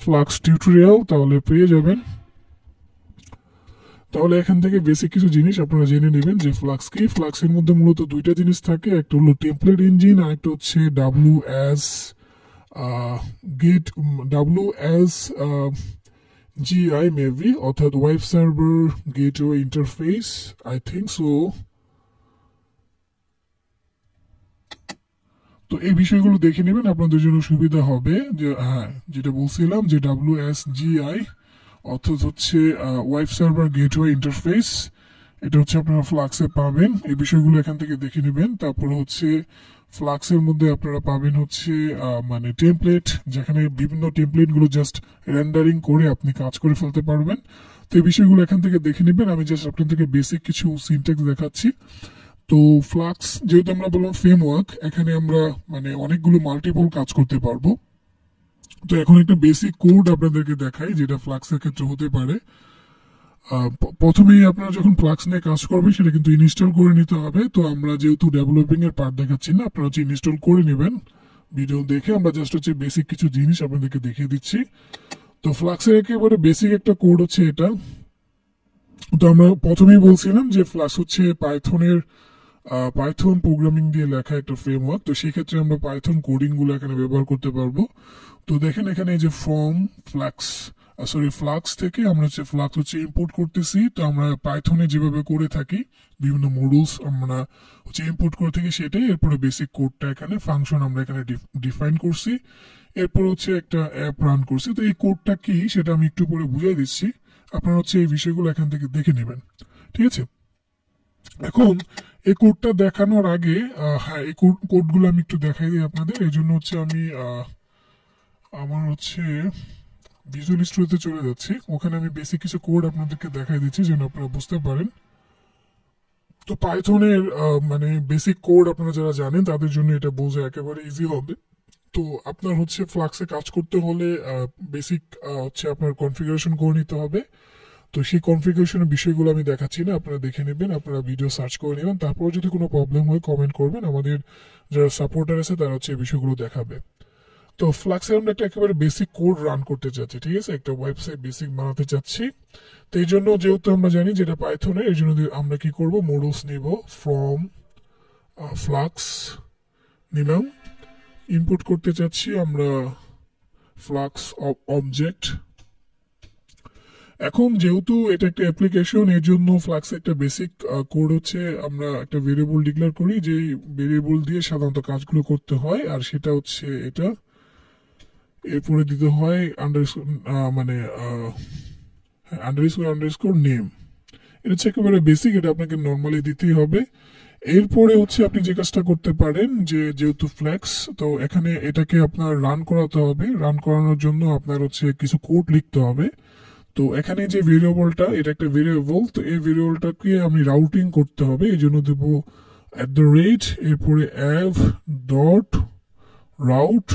Flux tutorial তাহলে পেয়ে যাবেন। তাহলে এখান থেকে বেসিক কিছু জিনিস আপনারা জেনে নেবেন যে ফ্লাক্স কি। ফ্লাক্সের মধ্যে মূলত দুইটা জিনিস থাকে, একটা হলো টেমপ্লেট ইঞ্জিন আর একটা হচ্ছে WS gate WS GI maybe, অর্থাৎ web server gateway interface, I think so. তো এই বিষয়গুলো দেখে নেবেন, আপনাদের জন্য সুবিধা হবে। যে হ্যাঁ, যেটা বলছিলাম যে ডাব্লিউএসজিআই অর্থাৎ হচ্ছে ওয়েব সার্ভার গেটওয়ে ইন্টারফেস, এটা হচ্ছে আপনারা ফ্লাক্সে পাবেন। এই বিষয়গুলো এখান থেকে দেখে নেবেন। তারপরে হচ্ছে ফ্লাক্সের মধ্যে আপনারা পাবেন হচ্ছে মানে টেমপ্লেট, যেখানে বিভিন্ন টেমপ্লেটগুলো জাস্ট রেন্ডারিং করে আপনি কাজ করে ফেলতে পারবেন। তো এই বিষয়গুলো এখান থেকে দেখে নেবেন। আমি জাস্ট আপনাদেরকে বেসিক কিছু সিনট্যাক্স দেখাচ্ছি। তো ফ্লাক্স যেহেতু আমরা বললাম ফ্রেমওয়ার্ক, এখানে আমরা মানে অনেকগুলো মাল্টিপল কাজ করতে পারবো। তো এখন একটা বেসিক কোড আপনাদেরকে দেখাই যেটা ফ্লাক্সের ক্ষেত্রে হতে পারে। প্রথমেই আপনারা যখন ফ্লাক্স নিয়ে কাজ করবেন সেটা কিন্তু ইনস্টল করে নিতে হবে। তো আমরা যেহেতু ডেভেলপিং এর পার্ট দেখাচ্ছি না, আপনারা হচ্ছে ইনস্টল করে নেবেন ভিডিও দেখে। আমরা জাস্ট হচ্ছে বেসিক কিছু জিনিস আপনাদেরকে দেখিয়ে দিচ্ছি। তো ফ্লাক্সের একেবারে বেসিক একটা কোড হচ্ছে এটা। তো আমরা প্রথমেই বলছিলাম যে ফ্লাক্স হচ্ছে পাইথন প্রোগ্রামিং দিয়ে লেখা একটা ফ্রেমওয়ার্ক। তো সেক্ষেত্রে আমরা পাইথন কোডিং গুলো এখানে ব্যবহার করতে পারবো। তো দেখেন এখানে এই যে ফ্রম ফ্লাক্স থেকে আমরা হচ্ছে ফ্লাক্স হচ্ছে ইম্পোর্ট করতেছি। তো আমরা পাইথনে যেভাবে করে থাকি বিভিন্ন মডুলস আমরা হচ্ছে ইম্পোর্ট করে থাকি সেটাই। এরপরে বেসিক কোডটা এখানে ফাংশন আমরা এখানে ডিফাইন করছি। এরপর হচ্ছে একটা অ্যাপ রান করছি। তো এই কোডটা কি সেটা আমি একটু পরে বুঝিয়ে দিচ্ছি, আপনারা হচ্ছে এই বিষয়গুলো এখান থেকে দেখে নেবেন। ঠিক আছে, এখন এই কোডটা দেখানোর আগে হ্যাঁ, এই কোডগুলো আমি একটু দেখাই দিই আপনাদের। এই জন্য হচ্ছে আমি আমার হচ্ছে ভিজুয়াল স্টুডিওতে চলে যাচ্ছি। ওখানে আমি বেসিক কিছু কোড আপনাদেরকে দেখাই দিচ্ছি যেন আপনারা বুঝতে পারেন। তো পাইথনের মানে বেসিক কোড আপনারা যারা জানেন তাদের জন্য এটা বোঝা একেবারে ইজি হবে। তো আপনার হচ্ছে ফ্লাক্সে কাজ করতে হলে বেসিক হচ্ছে আপনার কনফিগারেশন করে নিতে হবে। তো সেই কনফিগারেশনের বিষয়গুলো আমি দেখাচ্ছি না, আপনারা দেখে নেবেন, আপনারা ভিডিও সার্চ করে নেবেন। তারপর যদি কোনো প্রবলেম হয় কমেন্ট করবেন, আমাদের যারা সাপোর্টার আছে তারা হচ্ছে এই বিষয়গুলো দেখাবে। তো ফ্লাক্সে আমরা একটা একেবারে বেসিক কোড রান করতে চাচ্ছি, ঠিক আছে, একটা ওয়েবসাইট বেসিক বানাতে চাচ্ছি। তো এই জন্য যেহেতু আমরা জানি যেটা পাইথনের, এই জন্য আমরা কি করব, মডুলস নিব, ফ্রম ফ্লাক্স নিলাম, ইনপুট করতে চাচ্ছি আমরা ফ্লাক্স অবজেক্ট। এখন যেহেতু এটা একটা অ্যাপ্লিকেশন, এর জন্য ফ্লাক্সে একটা বেসিক কোড হচ্ছে আমরা একটা ভেরিয়েবল ডিক্লেয়ার করি, যে ভেরিয়েবল দিয়ে সাধারণত কাজগুলো করতে হয়, আর সেটা হচ্ছে এটা। এরপরে দিতে হয় মানে আন্ডারস্কোর নেম। এটা হচ্ছে একেবারে বেসিক, এটা আপনাকে নর্মালি দিতেই হবে। এরপরে হচ্ছে আপনি যে কাজটা করতে পারেন যে যেহেতু ফ্ল্যাক্স, তো এখানে এটাকে আপনার রান করাতে হবে। রান করানোর জন্য আপনার হচ্ছে কিছু কোড লিখতে হবে। তো এখানে যে ভেরিয়েবলটা, এটা একটা ভেরিয়েবল, তো এই ভেরিয়েবলটাকে আমি রাউটিং করতে হবে। এই জন্য দেবো @ এরপরে অ্যাভ ডট রাউট।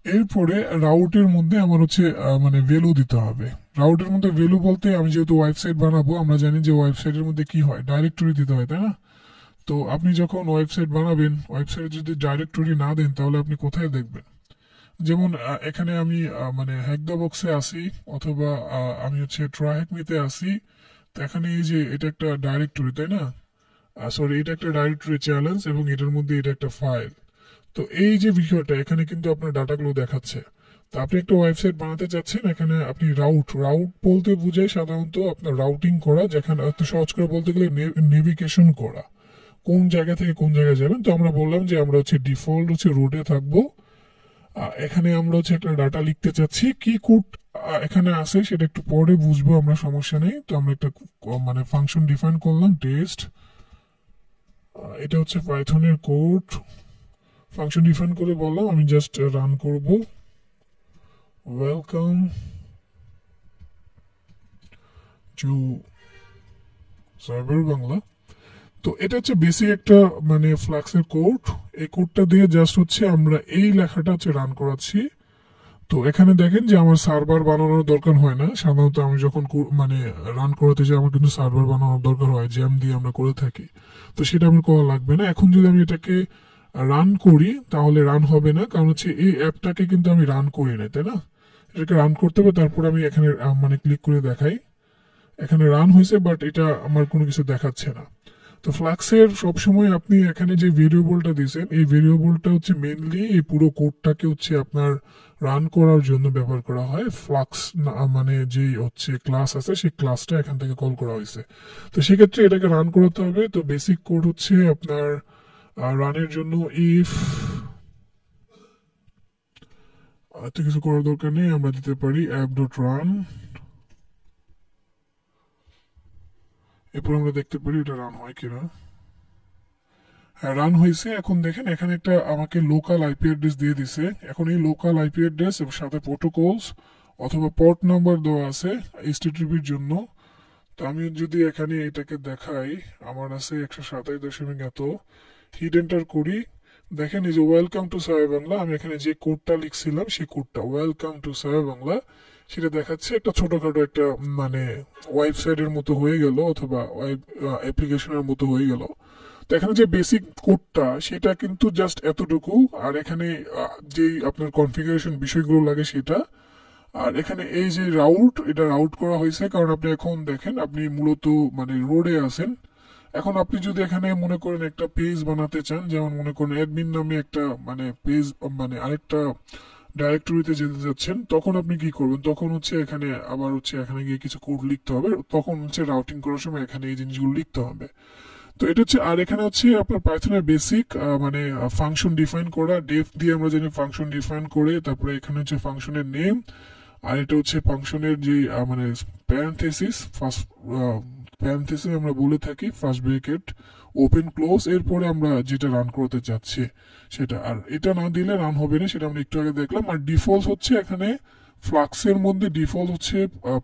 এরপরে রাউটের মধ্যে আমার হচ্ছে মানে ভ্যালু দিতে হবে। রাউটের মধ্যে ভ্যালু বলতে, আমি যেহেতু ওয়েবসাইট বানাবো, আমরা জানি যে ওয়েবসাইটের মধ্যে কি হয়, ডাইরেক্টরি দিতে হয়, তাই না? তো আপনি যখন ওয়েবসাইট বানাবেন, ওয়েবসাইটে যদি ডাইরেক্টরি না দেন তাহলে আপনি কোথায় দেখবেন? যেমন এখানে আমি মানে হ্যাকদা বক্সে আসি, অথবা আমি হচ্ছে ট্রাইহ্যাকমিতে আসি। তো এখানে এই যে এটা একটা ডাইরেক্টরি, তাই না? সরি, এটা একটা ডাইরেক্টরি চ্যালেঞ্জ, এবং এটার মধ্যে এটা একটা ফাইল। তো এই যে বিষয়টা, এখানে কিন্তু আপনার ডাটাগুলো দেখাচ্ছে। তো আপনি একটা ওয়েবসাইট বানাতে চাচ্ছেন, এখানে আপনি রাউট বলতে বোঝায় সাধারণত আপনার রাউটিং করা, যেখানে এত সহজ করে বলতে গেলে নেভিগেশন করা, কোন জায়গা থেকে কোন জায়গায় যাবেন। তো আমরা বললাম যে আমরা হচ্ছে ডিফল্ট হচ্ছে রুটে থাকবো। এখানে আমরা হচ্ছে একটা ডাটা লিখতে চাচ্ছি, কি কোড এখানে আছে সেটা একটু পরে বুঝবো আমরা, সমস্যা নেই। তো আমরা একটা মানে ফাংশন ডিফাইন করলাম টেস্ট। এটা হচ্ছে পাইথনের কোড। ফাংশন ডিফাইন করে বললাম আমি জাস্ট রান করব, ওয়েলকাম টু সাইবার বাংলা। তো এটা হচ্ছে বেসিক একটা মানে ফ্লাক্সের কোড। এই কোডটা দিয়ে জাস্ট হচ্ছে আমরা এই লেখাটা হচ্ছে রান করাচ্ছি। তো এখানে দেখেন যে আমার সার্ভার বানানোর দরকার হয় না। সাধারণত আমি যখন মানে রান করাতে যাই আমার কিন্তু সার্ভার বানানোর দরকার হয়, জ্যাম দিয়ে আমরা করে থাকি। তো সেটা আমার করা লাগবে না। এখন যদি আমি এটাকে রান করি তাহলে রান হবে না, কারণ হচ্ছে এই অ্যাপটাকে কিন্তু আমি রান করি না, তাই না? এটাকে রান করতে হবে, তারপর আমি এখানে মানে ক্লিক করে দেখাই, এখানে রান হয়েছে, বাট এটা আমার কোনো কিছু দেখাচ্ছে না। তো ফ্লাক্সের সবসময় আপনি এখানে যে ভেরিয়েবলটা দিয়েছেন, এই ভেরিয়েবলটা হচ্ছে মেনলি এই পুরো কোডটাকে হচ্ছে আপনার রান করার জন্য ব্যবহার করা হয়। ফ্লাক্স মানে যে হচ্ছে ক্লাস আছে, সেই ক্লাসটা এখান থেকে কল করা হয়েছে। তো সেক্ষেত্রে এটাকে রান করাতে হবে। তো বেসিক কোড হচ্ছে আপনার রানের জন্য ইফ, এত কিছু করার দরকার নেই, আমরা দিতে পারি অ্যাপ ডট রান। এরপর আমরা দেখতে পারি এটা রান হয় কিনা। হ্যাঁ, রান হয়েছে। এখন দেখেন এখানে একটা আমাকে লোকাল আইপি অ্যাড্রেস দিয়ে দিছে। এখন এই লোকাল আইপি অ্যাড্রেস এবং সাথে প্রোটোকলস অথবা পোর্ট নাম্বার দেওয়া আছে এইচটিটিপির জন্য। তো আমি যদি এখানে এটাকে দেখাই, আমার আছে 127 এত, হিট এন্টার করি, দেখেন এই যে ওয়েলকাম টু সাবে বাংলা, আমি এখানে যে কোডটা লিখছিলাম সেই কোডটা ওয়েলকাম টু সাবে বাংলা সেটা দেখাচ্ছে। একটা ছোটখাটো একটা মানে ওয়েবসাইটের মতো হয়ে গেল, অথবা ওয়েব অ্যাপ্লিকেশনের মতো হয়ে গেল। তো এখানে যে বেসিক কোডটা সেটা কিন্তু জাস্ট এতটুকু, আর এখানে যেই আপনার কনফিগারেশন বিষয়গুলো লাগে সেটা। আর এখানে এই যে রাউট, এটা রাউট করা হয়েছে কারণ আপনি এখন দেখেন আপনি মূলত মানে রোডে আছেন। এখন আপনি যদি এখানে মনে করেন একটা পেজ বানাতে চান, যেমন মনে করেন অ্যাডমিন নামে একটা মানে পেজ, মানে আরেকটা ডাইরেক্টরিতে যেতে যাচ্ছেন, তখন আপনি কি করবেন? তখন হচ্ছে এখানে আবার হচ্ছে এখানে গিয়ে কিছু কোড লিখতে হবে, তখন হচ্ছে রাউটিং করার সময় এখানে এই জিনিসগুলো লিখতে হবে। তো এটা হচ্ছে, আর এখানে হচ্ছে আপনার পাইথনের বেসিক মানে ফাংশন ডিফাইন করা, ডেফ দিয়ে আমরা জানি ফাংশন ডিফাইন করে, তারপরে এখানে হচ্ছে ফাংশনের নেম, আর এটা হচ্ছে ফাংশনের যে মানে প্যারেনথেসিস, ফার্স্ট প্যারেনথেসিস আমরা বলে থাকি ফার্স্ট ব্রেকেট ওপেন ক্লোজ, এরপরে আমরা যেটা রান করতে চাচ্ছি সেটা। আর এটা না দিলে রান হবে না, সেটা আমরা একটু আগে দেখলাম। আর ডিফল্ট হচ্ছে এখানে ফ্লাক্সের মধ্যে ডিফল্ট হচ্ছে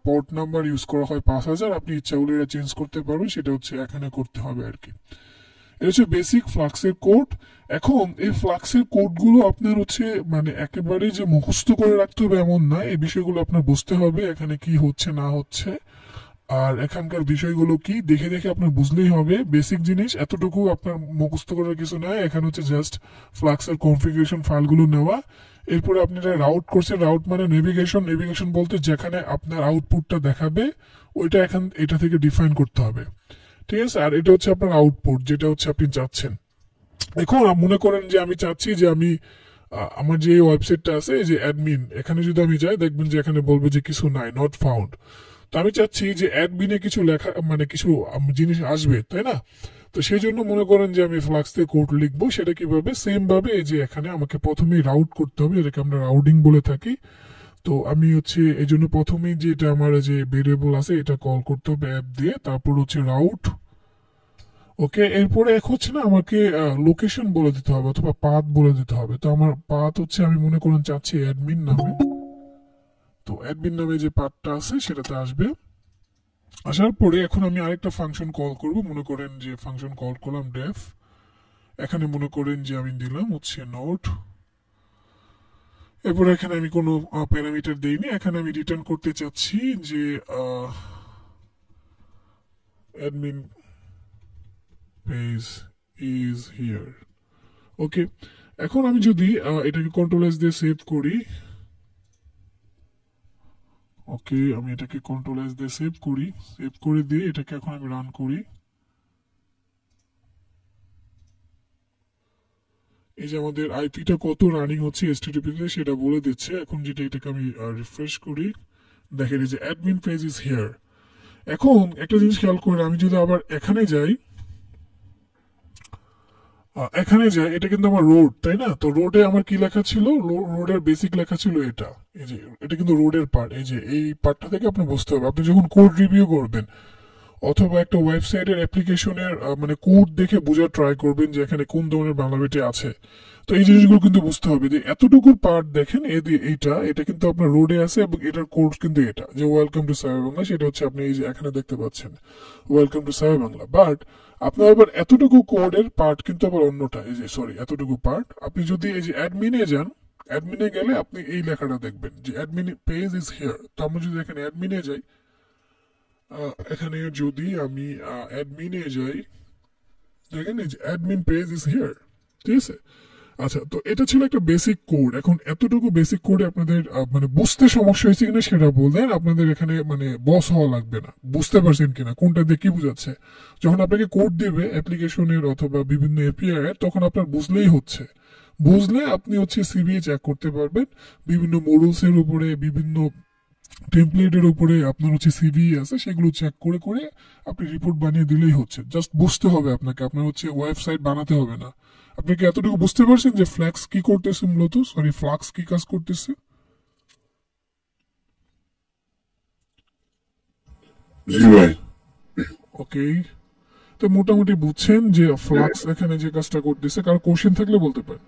পোর্ট নাম্বার ইউজ করা হয় 5000, আপনি ইচ্ছা করলে এটা চেঞ্জ করতে পারবেন, সেটা হচ্ছে এখানে করতে হবে আর কি। এটা হচ্ছে বেসিক ফ্লাক্সের কোড। এখন এই ফ্লাক্সের কোডগুলো আপনার হচ্ছে মানে একেবারে যে মুখস্থ করে রাখতে হবে এমন না, এই বিষয়গুলো আপনার বুঝতে হবে এখানে কি হচ্ছে না হচ্ছে, আর এখানকার বিষয়গুলো কি দেখে দেখে আপনার বুঝলেই হবে। বেসিক জিনিস এতটুকু আপনার মুখস্থ করার কিছু নয়, এখানে হচ্ছে জাস্ট ফ্লাক্সের কনফিগারেশন ফাইলগুলো নেওয়া, এরপরে আপনি এটা রাউট করছেন। রাউট মানে নেভিগেশন, নেভিগেশন বলতে যেখানে আপনার আউটপুটটা দেখাবে ওইটা এটা থেকে ডিফাইন করতে হবে, ঠিক আছে? আর এটা হচ্ছে আপনার আউটপুট, যেটা হচ্ছে আপনি চাচ্ছেন। এখন মনে করেন যে আমি চাচ্ছি যে আমি আমার যে ওয়েবসাইটটা আছে যে অ্যাডমিন, এখানে যদি আমি যাই দেখবেন যে এখানে বলবে যে কিছু নাই, নট ফাউন্ড। তো আমি চাচ্ছি যে অ্যাডমিনে কিছু লেখা মানে কিছু জিনিস আসবে, তাই না? তো সেই জন্য মনে করেন যে আমি ফ্লাক্স দিয়ে কোড লিখবো। সেটা কিভাবে? সেম ভাবে এই যে এখানে আমাকে প্রথমেই রাউট করতে হবে, এটাকে আমরা রাউটিং বলে থাকি। তো আমি হচ্ছে এই জন্য প্রথমেই যে এটা আমার যে ভেরিয়েবল আছে এটা কল করতে হবে অ্যাপ দিয়ে, তারপর হচ্ছে রাউট। ওকে, এরপরে এক হচ্ছে না আমাকে লোকেশন বলে দিতে হবে অথবা পাথ বলে দিতে হবে। তো আমার পাথ হচ্ছে আমি মনে করেন চাচ্ছি অ্যাডমিন নামে, তো অ্যাডমিন নামে যে পাথটা আছে সেটাতে আসবে। আসার পরে এখন আমি আরেকটা ফাংশন কল করব, মনে করেন যে ফাংশন কল করলাম ডেফ, এখানে মনে করেন যে আমি দিলাম হচ্ছে নোট, এরপর এখানে আমি কোনো প্যারামিটার দেইনি, এখানে আমি রিটার্ন করতে চাচ্ছি যে অ্যাডমিন পেজ ইজ হিয়ার। ওকে, এখন আমি যদি এটাকে কন্ট্রোল এস দিয়ে সেভ করি, ওকে আমি এটাকে কন্ট্রোল এস দিয়ে সেভ করি, সেভ করে দিয়ে এটাকে এখন আমি রান করি। এই যে আমাদের আইপিটা কত রানিং হচ্ছে এসটিটিপি তে সেটা বলে দিচ্ছে। এখন যেটা এটাকে আমি রিফ্রেশ করি, দেখেন এই যে অ্যাডমিন পেজ ইজ হিয়ার। এখন একটা জিনিস খেয়াল করে আমি যদি আবার এখানে যাই, এটা কিন্তু আমার রোড, তাই না? তো রোডে আমার কি লেখা ছিল? রোডের বেসিক লেখা ছিল এটা, এই যে এটা কিন্তু রোডের পার্ট। এই যে এই পার্টটা থেকে আপনি বুঝতে হবে, আপনি যখন কোড রিভিউ করবেন অথবা একটা ওয়েবসাইটের অ্যাপ্লিকেশনের মানে কোড দেখে বোঝার ট্রাই করবেন যে এখানে কোন ধরনের বাংলা বেটে আছে। তো এই জিনিসগুলো কিন্তু বুঝতে হবে যে এতটুকু পার্ট দেখেন এটা কিন্তু আপনার রোডে আছে এবং এটার কোড কিন্তু এটা যে ওয়েলকাম টু সাবে বাংলা, সেটা হচ্ছে আপনি এই যে এখানে দেখতে পাচ্ছেন ওয়েলকাম টু সাবে বাংলা। বাট আপনার আবার এতটুকু কোডের পার্ট কিন্তু আবার অন্যটা, এই যে সরি এতটুকু পার্ট। আপনি যদি এই যে অ্যাডমিনে যান, অ্যাডমিনে গেলে আপনি এই লেখাটা দেখবেন যে অ্যাডমিন পেজ ইজ হিয়ার। তো আমরা যদি এখানে অ্যাডমিনে যাই, এখানে যদি আমি অ্যাডমিনে যাই, দেখেন এই যে অ্যাডমিন পেজ ইজ হিয়ার। ঠিক আছে। আচ্ছা, তো এটা ছিল একটা বেসিক কোড। এখন এতটুকু বেসিক কোডে আপনাদের মানে বুঝতে সমস্যা হয়েছে কিনা সেটা বললেন। আপনাদের এখানে মানে বস হওয়া লাগবে না, বুঝতে পারছেন কিনা কোনটা দিয়ে কি বোঝাচ্ছে। যখন আপনাকে কোড দিবে অ্যাপ্লিকেশনের অথবা বিভিন্ন এপিআই এর, তখন আপনার বুঝলেই হচ্ছে। বুঝলে আপনি হচ্ছে সিভি চেক করতে পারবেন বিভিন্ন মডুলস এর উপরে, বিভিন্ন টেমপ্লেটের উপরে আপনার হচ্ছে সিভি আছে, সেগুলো চেক করে করে আপনি রিপোর্ট বানিয়ে দিলেই হচ্ছে। জাস্ট বুঝতে হবে আপনাকে, আপনার হচ্ছে ওয়েবসাইট বানাতে হবে না। আপনি কি এতটুকু বুঝতে পারছেন যে ফ্ল্যাক্স কি করতেছে, মূলত সরি ফ্লাক্স কি কাজ করতেছে? জি ভাই। ওকে, তো মোটামুটি বুঝছেন যে ফ্লাক্স এখানে যে কাজটা করতেছে। কারো কোশ্চেন থাকলে বলতে পারেন।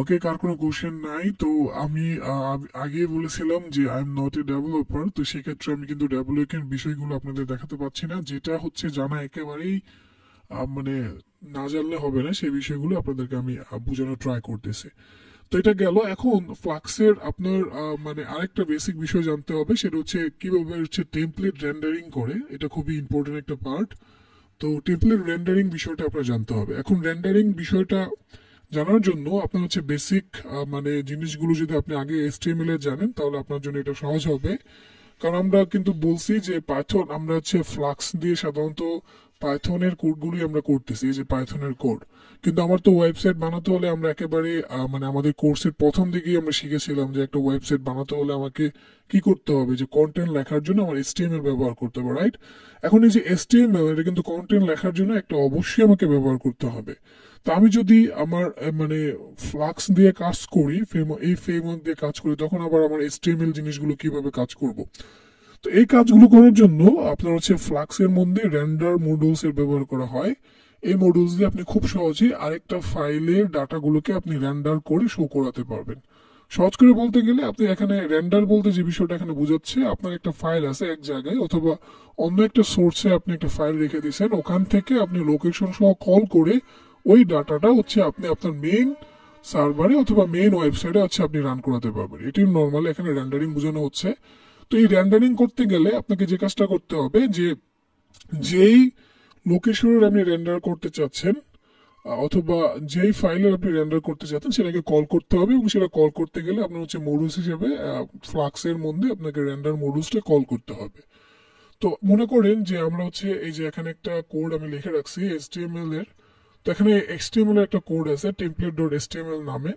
ওকে, কার কোনো কোশ্চেন নাই তো আমি আগে বলেছিলাম যে I am not a developer, তো সেক্ষেত্রে আমি কিন্তু ডেভেলপমেন্ট বিষয়গুলো আপনাদের দেখাতে পারছি না। যেটা হচ্ছে জানা একেবারেই মানে না জানলে হবে না, সেই বিষয়গুলো আপনাদেরকে আমি বোঝানোর ট্রাই করতেছি। তো এটা গেল। এখন ফ্লাক্সের আপনার মানে আরেকটা বেসিক বিষয় জানতে হবে, সেটা হচ্ছে কিভাবে হচ্ছে টেমপ্লেট রেন্ডারিং করে। এটা খুবই ইম্পর্টেন্ট একটা পার্ট। তো টেমপ্লেট রেন্ডারিং বিষয়টা আপনার জানতে হবে। এখন রেন্ডারিং বিষয়টা জানার জন্য আপনার হচ্ছে বেসিক মানে জিনিসগুলো যদি আপনি আগে HTML এ জানেন, তাহলে আপনার জন্য এটা সহজ হবে। কারণ আমরা কিন্তু বলছি যে পাইথন, আমরা হচ্ছে ফ্লাক্স দিয়ে সাধারণত পাইথনের কোডগুলি আমরা করতেছি, এই যে পাইথনের কোড। কিন্তু আমার তো ওয়েবসাইট বানাতে হলে আমরা একেবারে মানে আমাদের কোর্সের প্রথম দিকেই আমরা শিখেছিলাম যে একটা ওয়েবসাইট বানাতে হলে আমাকে কি করতে হবে, যে কন্টেন্ট লেখার জন্য আমার HTML ব্যবহার করতে হবে, রাইট? এখন এই যে HTML, এটা কিন্তু কন্টেন্ট লেখার জন্য একটা অবশ্যই আমাকে ব্যবহার করতে হবে। তো আমি যদি আমার মানে ফ্লাক্স দিয়ে কাজ করি, এই ফ্রেমওয়ার্ক দিয়ে কাজ করি, তখন আবার আমার HTML জিনিসগুলো কিভাবে কাজ করব। তো এই কাজগুলো করার জন্য আপনার হচ্ছে ফ্লাক্সের মধ্যে রেন্ডার মডিউলস এর ব্যবহার করা হয়। এই মডিউলস দিয়ে আপনি খুব সহজেই আরেকটা ফাইলের ডাটাগুলোকে আপনি রেন্ডার করে শো করাতে পারবেন। সহজ করে বলতে গেলে, আপনি এখানে রেন্ডার বলতে যে বিষয়টা এখানে বোঝাচ্ছে, আপনার একটা ফাইল আছে এক জায়গায় অথবা অন্য একটা সোর্সে, আপনি একটা ফাইল রেখে দিয়েছেন, ওখান থেকে আপনি লোকেশন সহ কল করে ওই ডাটাটা হচ্ছে আপনি আপনার মেইন সার্ভারে অথবা মেইন ওয়েবসাইটে হচ্ছে আপনি রান করাতে পারবেন। এটি নর্মালি এখানে রেন্ডারিং বোঝানো হচ্ছে। তো এই রেন্ডারিং করতে গেলে আপনাকে যে কাজটা করতে হবে, যে যেই লোকেশনের আপনি রেন্ডার করতে চাচ্ছেন অথবা যেই ফাইলের আপনি রেন্ডার করতে চাচ্ছেন, সেটাকে কল করতে হবে। এবং সেটা কল করতে গেলে আপনার হচ্ছে মডুলস হিসেবে ফ্লাক্সের মধ্যে আপনাকে রেন্ডার মডুলসটা কল করতে হবে। তো মনে করেন যে আমরা হচ্ছে এই যে এখানে একটা কোড আমি লিখে রাখছি HTML এর। তো এখানে HTML এর একটা কোড আছে template.html নামে।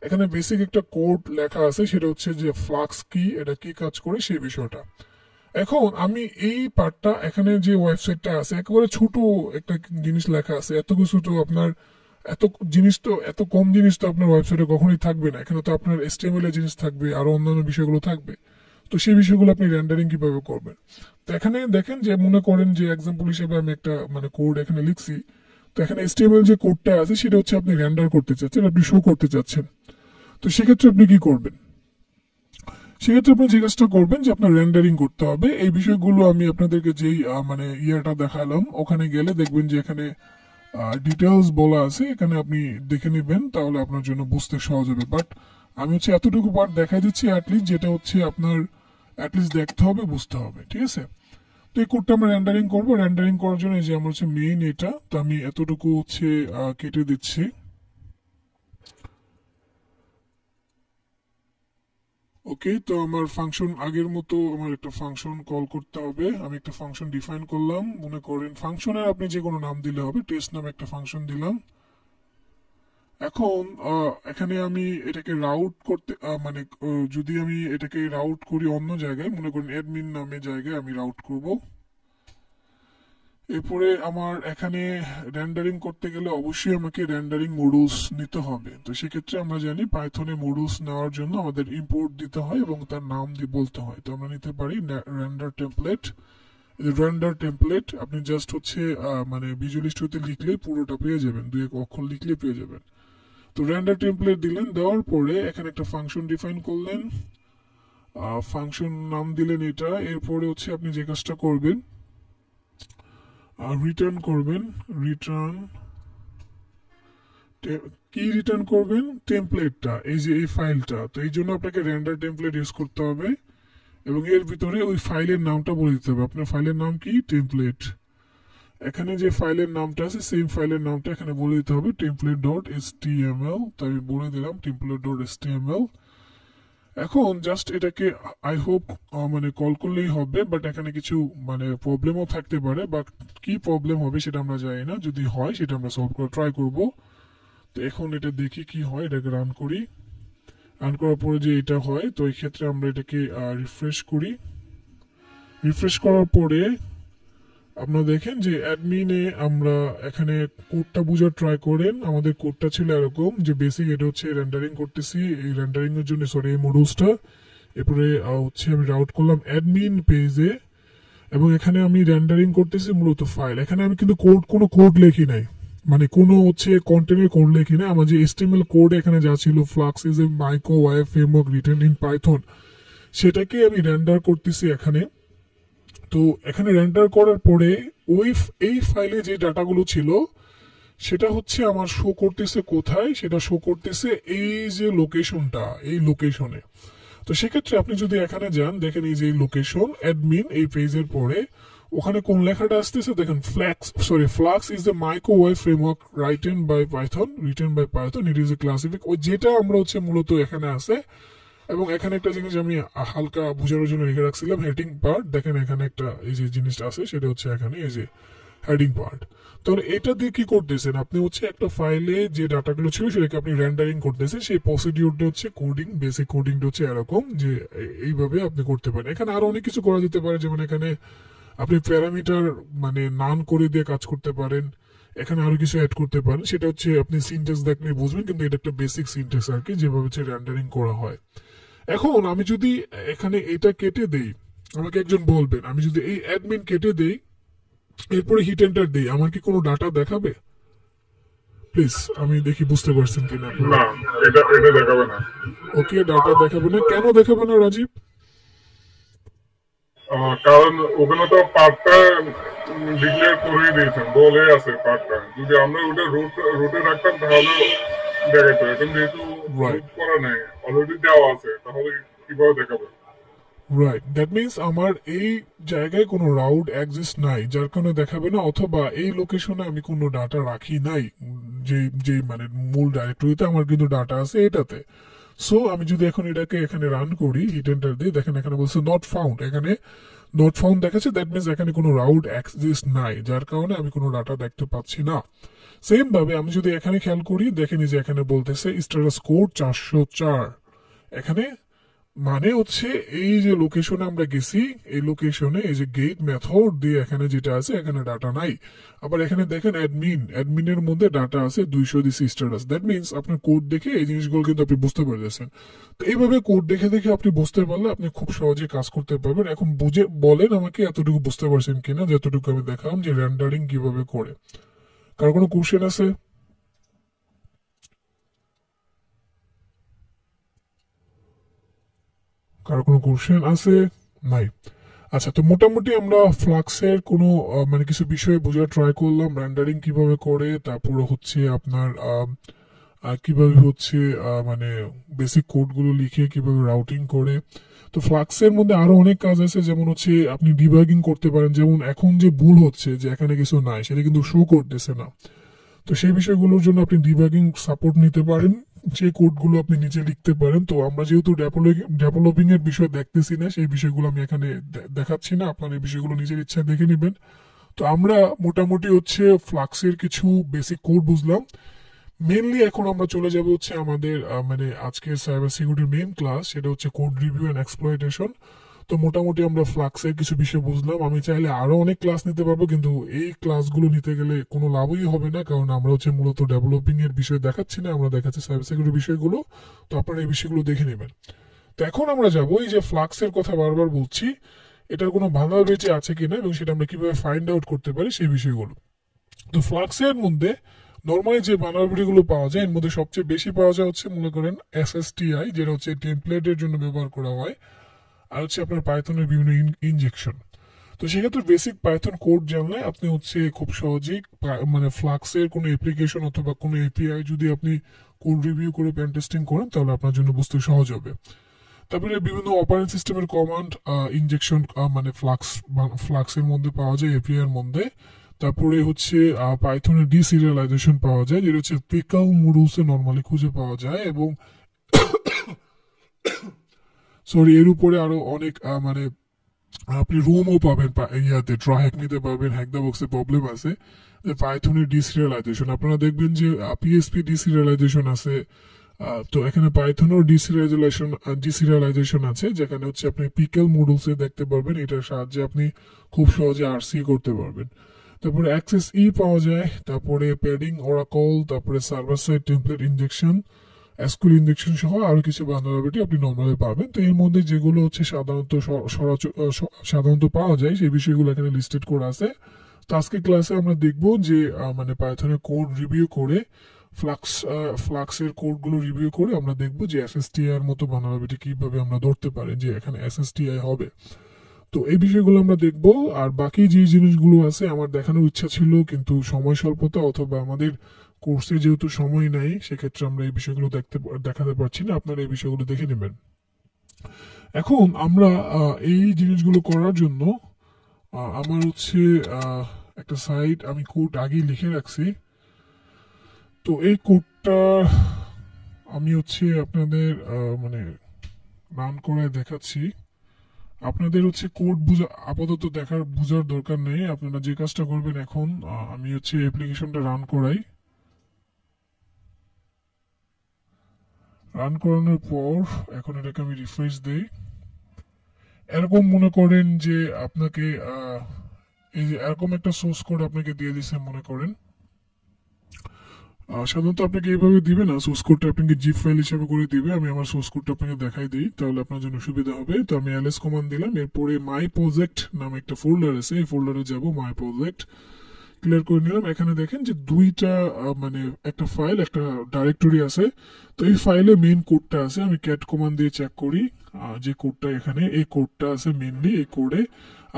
এখানে বেসিক একটা কোড লেখা আছে, সেটা হচ্ছে যে ফ্লাক্স কি, এটা কি কাজ করে সেই বিষয়টা। এখন আমি এই পার্টটা, এখানে যে ওয়েবসাইটটা আছে একেবারে ছোট একটা জিনিস লেখা আছে, এত কিছু তো আপনার, এত জিনিস তো, এত কম জিনিস তো আপনার ওয়েবসাইটে কখনোই থাকবে না। এখানে তো আপনার HTML এর জিনিস থাকবে, আরো অন্যান্য বিষয়গুলো থাকবে। তো সেই বিষয়গুলো আপনি রেন্ডারিং কিভাবে করবেন? তো এখানে দেখেন যে মনে করেন যে এক্সাম্পল হিসেবে আমি একটা মানে কোড এখানে লিখছি। তো এখানে HTML যে কোডটা আছে সেটা হচ্ছে আপনি রেন্ডার করতে চাচ্ছেন, আপনি শো করতে চাচ্ছেন। তো সেক্ষেত্রে আপনি কি করবেন? সেক্ষেত্রে আপনি যে কাজটা করবেন যে আপনার রেন্ডারিং করতে হবে। এই বিষয়গুলো আমি আপনাদেরকে যেই মানে ইয়াটা দেখালাম, ওখানে গেলে দেখবেন যে এখানে ডিটেলস বলা আছে, এখানে আপনি দেখে নেবেন, তাহলে আপনার জন্য বুঝতে সহজ হবে। বাট আমি হচ্ছে এতটুকু পার্ট দেখাই দিচ্ছি অ্যাটলিস্ট, যেটা হচ্ছে আপনার অ্যাটলিস্ট দেখতে হবে, বুঝতে হবে, ঠিক আছে? তো এই কোডটা আমরা রেন্ডারিং করবো। রেন্ডারিং করার জন্য এই যে আমার হচ্ছে মেইন এটা, তো আমি এতটুকু হচ্ছে কেটে দিচ্ছি। ওকে, তো আমার ফাংশন আগের মতো, আমার একটা ফাংশন কল করতে হবে। আমি একটা ফাংশন ডিফাইন করলাম, মনে করেন ফাংশনের আপনি যে কোনো নাম দিলে হবে, টেস্ট নামে একটা ফাংশন দিলাম। এখন এখানে আমি এটাকে রাউট করতে মানে যদি আমি এটাকে রাউট করি অন্য জায়গায়, মনে করেন অ্যাডমিন নামে জায়গায় আমি রাউট করব। এরপরে আমার এখানে রেন্ডারিং করতে গেলে অবশ্যই আমাকে রেন্ডারিং মডুলস নিতে হবে। তো সেক্ষেত্রে আমরা জানি পাইথনে মডুলস নেওয়ার জন্য আমাদের ইম্পোর্ট দিতে হয় এবং তার নাম দিয়ে বলতে হয়। তো আমরা নিতে পারি রেন্ডার টেমপ্লেট। রেন্ডার টেমপ্লেট আপনি জাস্ট হচ্ছে মানে ভিজুয়াল স্টুডিওতে লিখলে পুরোটা পেয়ে যাবেন, দুই এক অক্ষর লিখলে পেয়ে যাবেন। তো রেন্ডার টেমপ্লেট দিলেন, দেওয়ার পরে এখানে একটা ফাংশন ডিফাইন করলেন, ফাংশন নাম দিলেন এটা। এরপরে হচ্ছে আপনি যে কাজটা করবেন, রিটার্ন করবেন, রিটার্ন কি রিটার্ন করবেন, টেমপ্লেটটা, এই যে এই ফাইলটা। তো এই জন্য আপনাকে রেন্ডার টেমপ্লেট ইউজ করতে হবে এবং এর ভিতরে ওই ফাইলের নামটা বলে দিতে হবে। আপনার ফাইলের নাম কি, টেমপ্লেট। এখানে যে ফাইলের নামটা আছে সেম ফাইলের নামটা এখানে বলে দিতে হবে, template.html। তো আমি বলে দিলাম template.html। এখন জাস্ট এটাকে আই হোপ মানে কল করলেই হবে, বাট এখানে কিছু মানে প্রবলেমও থাকতে পারে, বাট কি প্রবলেম হবে সেটা আমরা জানি না। যদি হয় সেটা আমরা সলভ করার ট্রাই করব। তো এখন এটা দেখি কি হয়, এটাকে রান করি। রান করার পরে যে এটা হয়, তো এই ক্ষেত্রে আমরা এটাকে রিফ্রেশ করি। রিফ্রেশ করার পরে আপনারা দেখেন যে অ্যাডমিনে আমরা এখানে কোডটা বোঝার ট্রাই করেন। আমাদের কোডটা ছিল এরকম যে বেসিক এটা হচ্ছে রেন্ডারিং করতেছি, এই রেন্ডারিং এর জন্য সরি এই মডুলসটা। এরপরে হচ্ছে আমি রাউট করলাম অ্যাডমিন পেজে এবং এখানে আমি রেন্ডারিং করতেছি মূলত ফাইল। এখানে আমি কিন্তু কোনো কোড লেখি নাই, মানে কোনো হচ্ছে কন্টেন্টের কোড লেখি নাই। আমার যে HTML কোড এখানে যা ছিল, Flask is a micro web framework written in Python, সেটাকে আমি রেন্ডার করতেছি এখানে। তো এখানে রেন্ডার করার পরে এই ফাইলে যে ডাটাগুলো ছিল সেটা হচ্ছে আমার শো করতেছে কোথায়, সেটা শো করতেছে এই যে লোকেশনটা, এই লোকেশনে। তো সেক্ষেত্রে আপনি যদি এখানে যান, দেখেন এই যে লোকেশন অ্যাডমিন এই পেজের পরে ওখানে কোন লেখাটা আসতেছে দেখেন, Flask is the microwave framework written by Python, it is a classic, ওই যেটা আমরা হচ্ছে মূলত এখানে আছে। এবং এখানে একটা জিনিস আমি হালকা বোঝানোর জন্য লিখে রাখছিলাম, হেডিং পার্ট। দেখেন এখানে একটা এই যে জিনিসটা আছে সেটা হচ্ছে এখানে এই যে হেডিং পার্ট। তাহলে এটা দিয়ে কি করতেছেন, আপনি হচ্ছে একটা ফাইলে যে ডাটাগুলো ছিল সেটাকে আপনি রেন্ডারিং করতেছেন। সেই প্রসিডিউরটা হচ্ছে কোডিং, বেসিক কোডিংটা হচ্ছে এরকম যে এইভাবে আপনি করতে পারেন। এখানে আরো অনেক কিছু করা যেতে পারে, যেমন এখানে আপনি প্যারামিটার মানে নান করে দিয়ে কাজ করতে পারেন, এখানে আরো কিছু অ্যাড করতে পারেন। সেটা হচ্ছে আপনি সিনট্যাক্স দেখলে বুঝবেন, কিন্তু এটা একটা বেসিক সিনট্যাক্স আর কি, যেভাবে হচ্ছে রেন্ডারিং করা হয়। এখন আমি যদি এখানে এটা কেটে দেই, আমাকে একজন বলবেন, আমি যদি এই অ্যাডমিন কেটে দেই এরপরে হিট এন্টার দেই, আমার কি কোনো ডাটা দেখাবে? প্লিজ আমি দেখি বুঝতে পারছেন কিনা আপনারা। না, এটা দেখাবে না। ওকে, ডাটা দেখাবে না, কেন দেখাবে না রাজীব? কারণ ওখানে তো পার্টটা ডিক্লেয়ার করেই দিয়েছেন, বলে আছে পার্টটা। যদি আমরা ওটা রুটে রাখতাম তাহলে দেখাতো। এখন যেহেতু রুট করা নেই, অলরেডি দেওয়া আছে, তাহলে কিভাবে দেখাবে? রাইট, দ্যাট মিনস আমার এই জায়গায় কোনো রাউট এক্সিস্ট নাই, যার কারণে দেখাবে না, অথবা এই লোকেশনে আমি কোনো ডাটা রাখি নাই, যে যে মানে মূল ডাইরেক্টরিতে আমার কিন্তু ডাটা আছে এটাতে। সো আমি যদি এখন এটাকে এখানে রান করি, হিট এন্টার দিই, দেখেন এখানে বলছে নট ফাউন্ড, এখানে নট ফাউন্ড দেখাচ্ছে। দ্যাট মিনস এখানে কোনো রাউট এক্সিস্ট নাই, যার কারণে আমি কোনো ডাটা দেখতে পাচ্ছি না। সেম ভাবে আমি যদি এখানে খেয়াল করি, দেখেন যে এখানে বলতেছে স্ট্যাটাস কোড 404। এখানে মানে হচ্ছে এই যে লোকেশনে আমরা গেছি, এই লোকেশনে এই যে গেট মেথড দিয়ে এখানে যেটা আছে এখানে ডাটা নাই। আবার এখানে দেখেন অ্যাডমিনের মধ্যে ডাটা আছে 200 দিছি স্ট্যাটাস। দ্যাট মিনস আপনার কোড দেখে এই জিনিসগুলো কিন্তু আপনি বুঝতে পারতেছেন। তো এইভাবে কোড দেখে দেখে আপনি বুঝতে পারলে আপনি খুব সহজে কাজ করতে পারবেন। এখন বুঝে বলেন আমাকে এতটুকু বুঝতে পারছেন কিনা, যতটুকু আমি দেখালাম যে রেন্ডারিং কিভাবে করে। কার কোনো কোশ্চেন আছে? কারো কোনো কোশ্চেন আছে? নাই। আচ্ছা, তো মোটামুটি আমরা ফ্লাক্সের কোনো মানে কিছু বিষয়ে বোঝার ট্রাই করলাম, রেন্ডারিং কিভাবে করে, তারপরে হচ্ছে আপনার কিভাবে হচ্ছে মানে বেসিক কোডগুলো লিখে কিভাবে রাউটিং করে। তো ফ্লাক্সের মধ্যে আরো অনেক কাজ আছে, যেমন হচ্ছে আপনি ডিবাগিং করতে পারেন। যেমন এখন যে ভুল হচ্ছে যে এখানে কিছু নাই, সেটা কিন্তু শো করতেছে না। তো সেই বিষয়গুলোর জন্য আপনি ডিবাগিং সাপোর্ট নিতে পারেন, যে কোডগুলো আপনি নিচে লিখতে পারেন। তো আমরা যেহেতু ডেভেলপিং এর বিষয় দেখতেছি না, সেই বিষয়গুলো আমি এখানে দেখাচ্ছি না, আপনার এই বিষয়গুলো নিজের ইচ্ছায় দেখে নেবেন। তো আমরা মোটামুটি হচ্ছে ফ্লাক্সের কিছু বেসিক কোড বুঝলাম। মেনলি এখন আমরা চলে যাব হচ্ছে আমাদের মানে আজকে সাইবার সিকিউরিটির মেইন ক্লাস, সেটা হচ্ছে কোড রিভিউ এন্ড এক্সপ্লয়টেশন। তো মোটামুটি আমরা ফ্লাক্সের কিছু বিষয় বুঝলাম। আমি চাইলে আরো অনেক ক্লাস নিতে পারবো, কিন্তু এই ক্লাসগুলো নিতে গেলে কোনো লাভই হবে না, কারণ আমরা হচ্ছে মূলত ডেভেলপিং এর বিষয় দেখাচ্ছি না, আমরা দেখাচ্ছি সাইবার সিকিউরিটি বিষয়গুলো। তো আপনারা এই বিষয়গুলো দেখে নেবেন। তো এখন আমরা যাবো এই যে ফ্লাক্সের কথা বারবার বলছি, এটার কোনো ভালনারেবিলিটি আছে কিনা এবং সেটা আমরা কিভাবে ফাইন্ড আউট করতে পারি সেই বিষয়গুলো। তো ফ্লাক্সের মধ্যে নর্মালি যে ভালনারেবিলিটি গুলো পাওয়া যায় এর মধ্যে সবচেয়ে বেশি পাওয়া যায় হচ্ছে মনে করেন SSTI, যেটা হচ্ছে টেমপ্লেটের জন্য ব্যবহার করা হয়, আর হচ্ছে আপনার পাইথনের বিভিন্ন ইনজেকশন। তো সেক্ষেত্রে বেসিক পাইথন কোড জানলে আপনি হচ্ছে খুব সহজেই মানে ফ্লাক্সের কোনো অ্যাপ্লিকেশন অথবা কোনো এপিআই যদি আপনি কোড রিভিউ করে পেন টেস্টিং করেন তাহলে আপনার জন্য বুঝতে সহজ হবে। তারপরে বিভিন্ন অপারেটিং সিস্টেমের কমান্ড ইনজেকশন মানে ফ্লাক্সের মধ্যে পাওয়া যায়, এপিআই এর মধ্যে। তারপরে হচ্ছে পাইথনের ডিসিরিয়ালাইজেশন পাওয়া যায়, যেটা হচ্ছে পিকল মডুলসে নর্মালি খুঁজে পাওয়া যায়, এবং সরি এর উপরে আরো অনেক মানে আপনি রুমও পাবেন ইয়াতে হ্যাক নিতে পারবেন। হ্যাক দ্য বক্সে প্রবলেম আছে যে পাইথনের ডিসিরিয়ালাইজেশন, আপনারা দেখবেন যে পিএসপি ডিসিরিয়ালাইজেশন আছে। তো এখানে পাইথনের ডিসিরিয়ালাইজেশন আছে, যেখানে হচ্ছে আপনি পিকেল মডুলসে দেখতে পারবেন। এটার সাহায্যে আপনি খুব সহজে আরসি করতে পারবেন। তারপরে অ্যাক্সেস পাওয়া যায়, তারপরে প্যাডিং ওরাকল, তারপরে server side template injection, SQL injection সহ আরো কিছু ভালনারেবিলিটি আপনি নর্মালি পাবেন। তো এর মধ্যে যেগুলো হচ্ছে সাধারণত পাওয়া যায় সেই বিষয়গুলো এখানে লিস্টেড করা আছে। তো আজকে ক্লাসে আমরা দেখব যে মানে পাইথনের কোড রিভিউ করে ফ্লাক্সের কোডগুলো রিভিউ করে আমরা দেখব যে এসএসটিআই এর মতো ভালনারেবিলিটি কিভাবে আমরা ধরতে পারি যে এখানে এসএসটিআই হবে। তো এই বিষয়গুলো আমরা দেখব। আর বাকি যে জিনিসগুলো আছে আমার দেখানোর ইচ্ছা ছিল, কিন্তু সময় স্বল্পতা অথবা আমাদের কোর্সে যেহেতু সময় নাই, সেক্ষেত্রে আমরা এই বিষয়গুলো দেখাতে পারছি না। আপনারা এই বিষয়গুলো দেখে নেবেন। এখন আমরা এই জিনিসগুলো করার জন্য আমার হচ্ছে একটা সাইট আমি কোড আগেই লিখে রাখছি। তো এই কোডটা আমি হচ্ছে আপনাদের মানে রান করে দেখাচ্ছি। আপনাদের হচ্ছে কোড আপাতত বোঝার দরকার নেই। আপনারা যে কাজটা করবেন এখন, আমি হচ্ছে অ্যাপ্লিকেশনটা রান করাই। রান করানোর পর এখন এটাকে আমি রিফ্রেশ দেই। এরকম মনে করেন যে আপনাকে এই যে এরকম একটা সোর্স কোড আপনাকে দিয়ে দিছে মনে করেন। সাধারণত আপনাকে এইভাবে দিবে না, সোর্স কোডটা আপনাকে জিপ ফাইল হিসেবে করে দিবে। আমি আমার সোর্স কোডটা আপনাকে দেখাই দিই, তাহলে আপনার জন্য সুবিধা হবে। তো আমি ls কমান্ড দিলাম, এরপরে মাই প্রজেক্ট নামে একটা ফোল্ডার আছে, এই ফোল্ডারে যাব, মাই প্রজেক্ট ক্লিয়ার করে নিলাম। এখানে দেখেন যে দুইটা মানে একটা ফাইল একটা ডাইরেক্টরি আছে। তো এই ফাইলে মেইন কোডটা আছে, আমি ক্যাট কমান্ড দিয়ে চেক করি যে কোডটা এখানে, এই কোডটা আছে মেইনলি এই কোডে।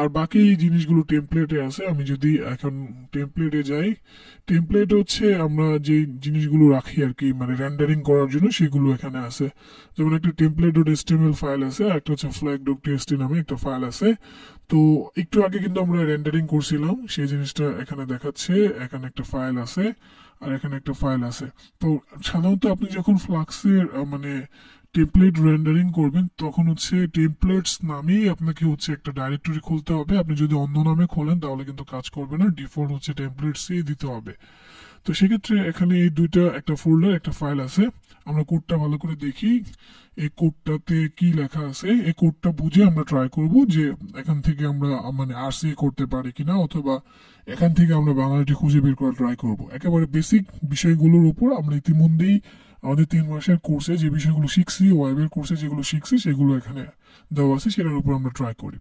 আর বাকি জিনিসগুলো টেমপ্লেটে আছে। আমি যদি এখন টেমপ্লেটে যাই, টেমপ্লেট হচ্ছে আমরা যে জিনিসগুলো রাখি আর কি, মানে রেন্ডারিং করার জন্য সেগুলো এখানে আছে। যেমন একটা টেমপ্লেট.html ফাইল আছে, আর একটা হচ্ছে flag.txt নামে একটা ফাইল আছে। তো একটু আগে কিন্তু আমরা রেন্ডারিং করছিলাম, সেই জিনিসটা এখানে দেখাচ্ছে। এখানে একটা ফাইল আছে আর এখানে একটা ফাইল আছে। তো সাধারণত আপনি যখন ফ্লাক্সের মানে টেমপ্লেট রেন্ডারিং করবেন তখন হচ্ছে টেমপ্লেটস নামেই আপনাকে হচ্ছে একটা ডাইরেক্টরি খুলতে হবে। আপনি যদি অন্য নামে খোলেন তাহলে কিন্তু কাজ করবে না, ডিফল্ট হচ্ছে টেমপ্লেটসই দিতে হবে। তো সেক্ষেত্রে এখানে এই দুইটা একটা ফোল্ডার একটা ফাইল আছে। আমরা কোডটা ভালো করে দেখি, এই কোডটাতে কি লেখা আছে। এই কোডটা বুঝে আমরা ট্রাই করব যে এখান থেকে আমরা মানে আরসি করতে পারি কিনা, অথবা এখান থেকে আমরা বাংলাটি খুঁজে বের করার ট্রাই করব। একেবারে বেসিক বিষয়গুলোর উপর আমরা ইতিমধ্যেই আমাদের 3 মাসের কোর্সে যে বিষয়গুলো শিখছি, ওয়েবের কোর্সে যেগুলো শিখছি সেগুলো এখানে দেওয়া আছে, সেটার উপর আমরা ট্রাই করি।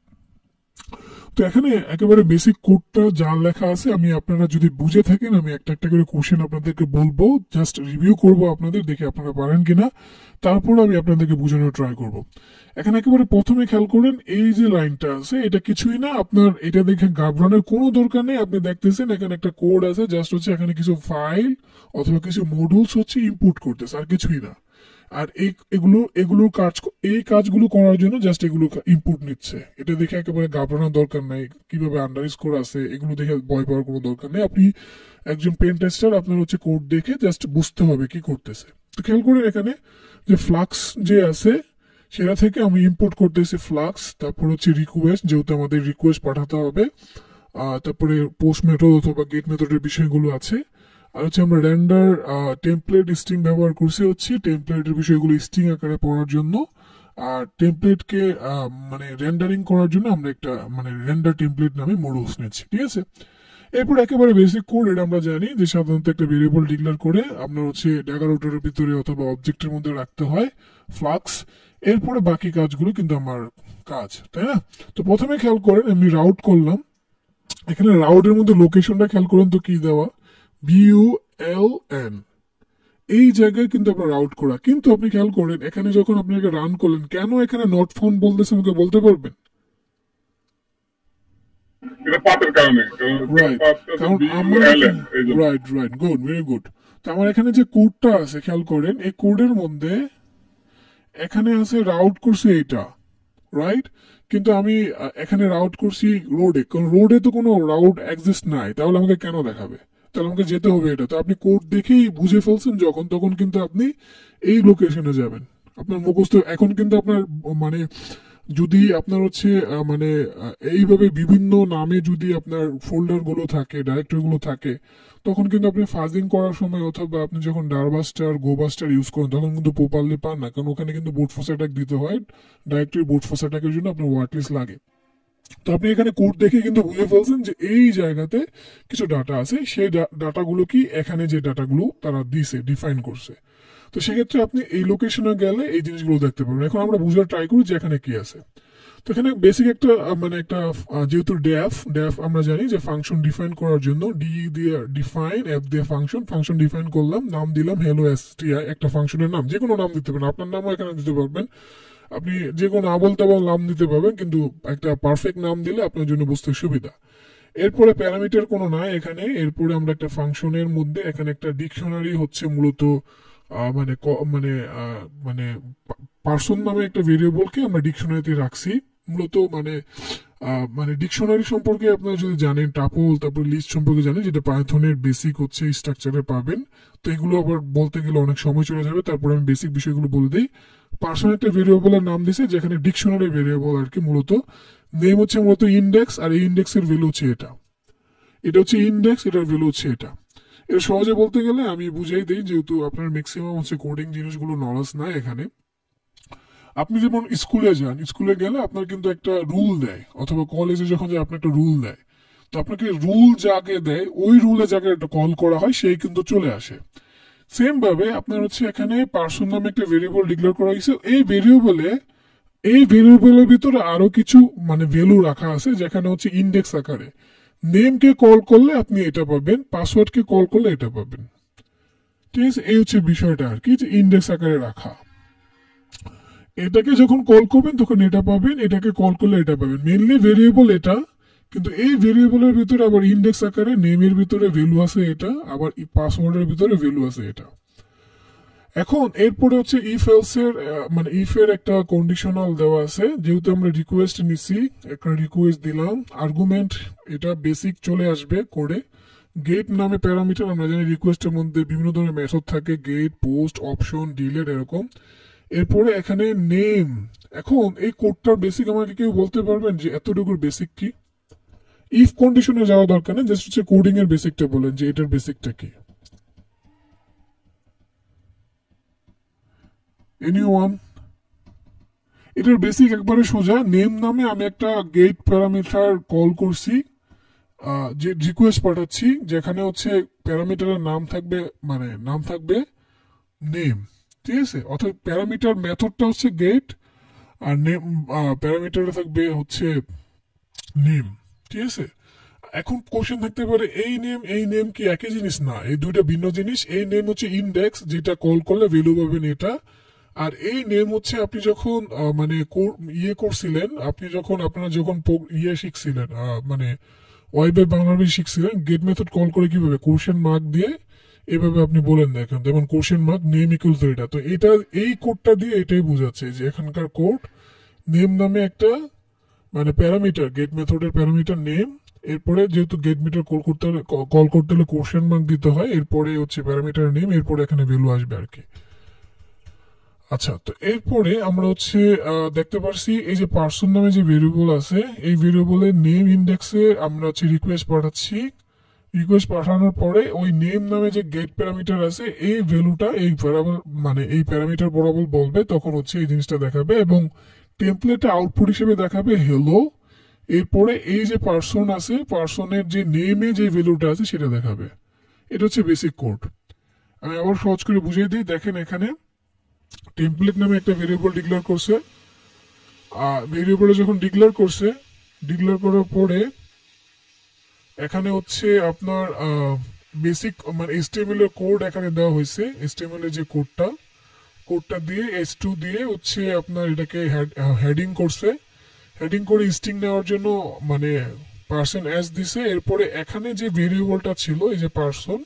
তো এখানে একেবারে বেসিক কোডটা যা লেখা আছে, আমি আপনারা যদি বুঝে থাকেন আমি একটা একটা করে কোশ্চেন আপনাদেরকে বলবো, জাস্ট রিভিউ করব আপনাদের, দেখে আপনারা পারেন কিনা, তারপর আমি আপনাদেরকে বোঝানোর ট্রাই করব। এখানে একেবারে প্রথমে খেয়াল করেন এই যে লাইনটা আছে, এটা কিছুই না। আপনার এটা দেখে ঘাবড়ানোর কোনো দরকার নেই। আপনি দেখতেছেন এখানে একটা কোড আছে, জাস্ট হচ্ছে এখানে কিছু ফাইল অথবা কিছু মডিউলস হচ্ছে ইনপুট করতেছে, আর কিছুই না। আর এগুলোর এই কাজগুলো করার জন্য জাস্ট এগুলো ইনপুট নিচ্ছে। এটা দেখে একেবারে ঘাবড়ানোর দরকার নাই। কিভাবে আন্ডারস্কোর আছে এগুলো দেখে ভয় পাওয়ার কোনো দরকার নেই। আপনি একজন পেন টেস্টার, আপনার হচ্ছে কোড দেখে জাস্ট বুঝতে হবে কি করতেছে। তো খেয়াল করে এখানে যে ফ্লাক্স যে আছে সেটা থেকে আমি ইনপুট করতেছি ফ্লাক্স, তারপর হচ্ছে রিকোয়েস্ট, যেহেতু আমাদের রিকোয়েস্ট পাঠাতে হবে, তারপরে পোস্ট মেথড অথবা গেট মেথডের বিষয়গুলো আছে। আর হচ্ছে আমরা রেন্ডার টেমপ্লেট স্ট্রিং ব্যবহার করছি হচ্ছে টেমপ্লেটের বিষয়গুলো স্ট্রিং আকারে পড়ার জন্য। আর টেমপ্লেটকে মানে রেন্ডারিং করার জন্য আমরা একটা মানে রেন্ডার টেমপ্লেট নামে মডুলস নিচ্ছি, ঠিক আছে। এরপর একেবারে বেসিক কোড, এটা আমরা জানি যে সাধারণত একটা ভেরিয়েবল ডিক্লেয়ার করে আপনার হচ্ছে ড্যাগার ভিতরে অথবা অবজেক্টের মধ্যে রাখতে হয় ফ্লাক্স। এরপরে বাকি কাজগুলো কিন্তু আমার কাজ, তাই না। তো প্রথমে খেয়াল করেন আমি রাউট করলাম। এখানে রাউটের মধ্যে লোকেশনটা খেয়াল করেন তো কি দেওয়া, LN এই জায়গায় কিন্তু আপনার রাউট করা, কিন্তু আপনি খেয়াল করেন এখানে যখন আপনি রান করলেন কেন এখানে নট ফাউন্ড বলতেছে আমাকে বলতে পারবেন? এটা পাতের কারণে, রাইট, কারণ আমরা right right good, very good. তো আমার এখানে যে কোডটা আছে খেয়াল করেন, এই কোডের মধ্যে এখানে আছে রাউট করছে এটা, রাইট, কিন্তু আমি এখানে রাউট করছি রোডে, কারণ রোডে তো কোনো রাউট এক্সিস্ট নাই, তাহলে আমাকে কেন দেখাবে? তাহলে আমাকে যেতে হবে এটা। তো আপনি কোড দেখেই বুঝে ফেলছেন যখন, তখন কিন্তু আপনি এই লোকেশনে যাবেন। আপনার মুখস্থ এখন কিন্তু আপনার মানে যদি আপনার হচ্ছে মানে এইভাবে বিভিন্ন নামে যদি আপনার ফোল্ডার গুলো থাকে, ডাইরেক্টরি গুলো থাকে, তখন কিন্তু আপনি ফাজিং করার সময় অথবা আপনি যখন ডারবাস্টার গোবাস্টার ইউজ করেন তখন কিন্তু প্রপারলি পান না, কারণ ওখানে কিন্তু বুট ফোর্স অ্যাটাক দিতে হয়। ডাইরেক্টরি বুট ফোর্স অ্যাটাকের জন্য আপনার ওয়ার্ড লিস্ট লাগে। তো আপনি এখানে কোড দেখে কিন্তু বুঝে ফেলছেন যে এই জায়গাতে কিছু ডাটা আছে, সেই ডাটাগুলো কি এখানে যে ডাটাগুলো তারা দিছে, ডিফাইন করছে। তো সেক্ষেত্রে আপনি এই লোকেশনে গেলে এই জিনিসগুলো দেখতে পাবেন। এখন আমরা বুঝার ট্রাই করি যে এখানে কি আছে। তো এখানে বেসিক একটা মানে একটা যেহেতু ডেফ আমরা জানি যে ফাংশন ডিফাইন করার জন্য ডি দিয়ে ডিফাইন, এফ দিয়ে ফাংশন ডিফাইন করলাম, নাম দিলাম হ্যালো এসটিআই, একটা ফাংশনের নাম, যে কোনো নাম দিতে পারেন, আপনার নামও এখানে দিতে পারবেন, আপনি যে কোনো আবল তাবল নাম দিতে পারবেন, কিন্তু একটা পারফেক্ট নাম দিলে আপনার জন্য বুঝতে সুবিধা। এরপরে প্যারামিটার কোনো নাই এখানে। এরপরে আমরা একটা ফাংশনের মধ্যে এখানে একটা ডিকশনারি হচ্ছে মূলত মানে মানে মানে পার্সন নামে একটা ভেরিয়েবলকে আমরা ডিকশনারিতে রাখছি মূলত, মানে মানে ডিকশনারি সম্পর্কে আপনারা যদি জানেন, টাপল তারপর লিস্ট সম্পর্কে জানেন, যেটা পাইথনের বেসিক হচ্ছে স্ট্রাকচারে পাবেন। তো এগুলো আবার বলতে গেলে অনেক সময় চলে যাবে, তারপরে আমি বেসিক বিষয়গুলো বলে দিই। পার্সন একটা ভেরিয়েবলের নাম দিছে যেখানে ডিকশনারি ভেরিয়েবল আর কি, মূলত নেম হচ্ছে মূলত ইন্ডেক্স, আর এই ইন্ডেক্সের ভ্যালু হচ্ছে এটা, এটা হচ্ছে ইন্ডেক্স, এটার ভ্যালু হচ্ছে এটা। এটা সহজে বলতে গেলে আমি বুঝাই দিই, যেহেতু আপনার ম্যাক্সিমাম হচ্ছে কোডিং জিনিসগুলো নলেজ নাই এখানে। আপনি যেমন স্কুলে যান, স্কুলে গেলে আপনার কিন্তু একটা রুল দেয়, অথবা কলেজে যখন যায় আপনার একটা রুল দেয়। তো আপনাকে রুল যাকে দেয় ওই রুলে যাকে একটা কল করা হয় সেই কিন্তু চলে আসে। সেম ভাবে আপনার হচ্ছে এখানে পার্সন নামে একটা ভেরিয়েবল ডিক্লেয়ার করা হয়েছে, এই ভেরিয়েবলের ভিতরে আরো কিছু মানে ভ্যালু রাখা আছে যেখানে হচ্ছে ইন্ডেক্স আকারে। নেমকে কল করলে আপনি এটা পাবেন, পাসওয়ার্ডকে কল করলে এটা পাবেন, ঠিক আছে? এই হচ্ছে বিষয়টা আর কি, যে ইন্ডেক্স আকারে রাখা। এটাকে যখন কল করবেন তখন এটা পাবেন, এটাকে কল করলে এটা পাবেন। মেনলি ভেরিয়েবল এটা, কিন্তু এই ভেরিয়েবলের ভিতরে আবার ইন্ডেক্স আকারে নেমের ভিতরে ভ্যালু আছে এটা, আবার পাসওয়ার্ডের ভিতরে ভ্যালু আছে এটা। এখন এরপরে হচ্ছে ইফ এলস এর মানে ইফ এর একটা কন্ডিশনাল দেওয়া আছে, যেহেতু আমরা রিকোয়েস্ট নিছি, একটা রিকোয়েস্ট দিলাম, আর্গুমেন্ট এটা বেসিক চলে আসবে করে। গেট নামে প্যারামিটার, আমরা জানি রিকোয়েস্টের মধ্যে বিভিন্ন ধরনের মেথড থাকে, গেট, পোস্ট, অপশন, ডিলেট এরকম। এরপরে এখানে নেম। এখন এই কোডটার বেসিক আমাকে কেউ বলতে পারবেন যে এতটুকুর বেসিক কি? ইফ কন্ডিশনে যাওয়া দরকার নেই, জাস্ট হচ্ছে কোডিং এর বেসিকটা বলেন যে এটার বেসিকটা কি। এনিওয়ান? এটার বেসিক একবারে সোজা, নেম নামে আমি একটা গেট প্যারামিটার কল করছি, যে রিকোয়েস্ট পাঠাচ্ছি যেখানে হচ্ছে প্যারামিটারের নাম থাকবে, মানে নাম থাকবে নেম, ঠিক আছে? অর্থাৎ প্যারামিটার মেথডটা হচ্ছে গেট, আর নেম প্যারামিটারে থাকবে হচ্ছে নেম, ঠিক আছে? এখন কোশ্চেন থাকতে পারে এই নেম কি একই জিনিস? না, এই দুইটা ভিন্ন জিনিস। এই নেম হচ্ছে ইন্ডেক্স, যেটা কল করলে ভ্যালু পাবেন এটা। আর এই নেম হচ্ছে আপনি যখন মানে ইয়ে করছিলেন, আপনি যখন আপনারা যখন ইয়ে শিখছিলেন, মানে ওয়েবে বাংলাদেশ শিখছিলেন, গেট মেথড কল করে কিভাবে কোশ্চেন মার্ক দিয়ে এভাবে আপনি বলেন, দেখেন যেমন question mark name equal to এটা। তো এটা এই কোডটা দিয়ে এটাই বোঝাচ্ছে যে এখানকার কোড নেম নামে একটা মানে প্যারামিটার, গেট মেথডের প্যারামিটার নেম, এরপরে যেহেতু গেট মেথড কল করতে হলে কোশ্চেন মার্ক দিতে হয়, এরপরে হচ্ছে প্যারামিটার নেম, এরপরে এখানে ভ্যালু আসবে আর কি। আচ্ছা, তো এরপরে আমরা হচ্ছে দেখতে পারছি এই যে পার্সন নামে যে ভেরিয়েবল আছে, এই ভেরিয়েবলের নেম ইন্ডেক্সে আমরা হচ্ছে রিকোয়েস্ট পাঠাচ্ছি। রিকোয়েস্ট পাঠানোর পরে ওই নেম নামে যে গেট প্যারামিটার আছে এই ভ্যালুটা এই ভ্যারিয়েবল মানে এই প্যারামিটার বরাবর বলবে, তখন হচ্ছে এই জিনিসটা দেখাবে, এবং টেমপ্লেটে আউটপুট হিসেবে দেখাবে হ্যালো। এরপরে এই যে পার্সন আছে, পার্সনের যে নেমে যে ভ্যালুটা আছে সেটা দেখাবে। এটা হচ্ছে বেসিক কোড। আমি আবার সহজ করে বুঝিয়ে দিই, দেখেন এখানে টেমপ্লেট নামে একটা ভেরিয়েবল ডিক্লেয়ার করছে। ভেরিয়েবলে যখন ডিক্লেয়ার করার পরে এখানে হচ্ছে আপনার বেসিক মানে HTML এর কোড এখানে দেওয়া হয়েছে। HTML এর যে কোডটা দিয়ে S2 দিয়ে হচ্ছে আপনার এটাকে হেডিং করছে। হেডিং করে স্ট্রিং নেওয়ার জন্য মানে পার্সন এস দিছে। এরপরে এখানে যে ভেরিয়েবলটা ছিল এই যে পার্সন,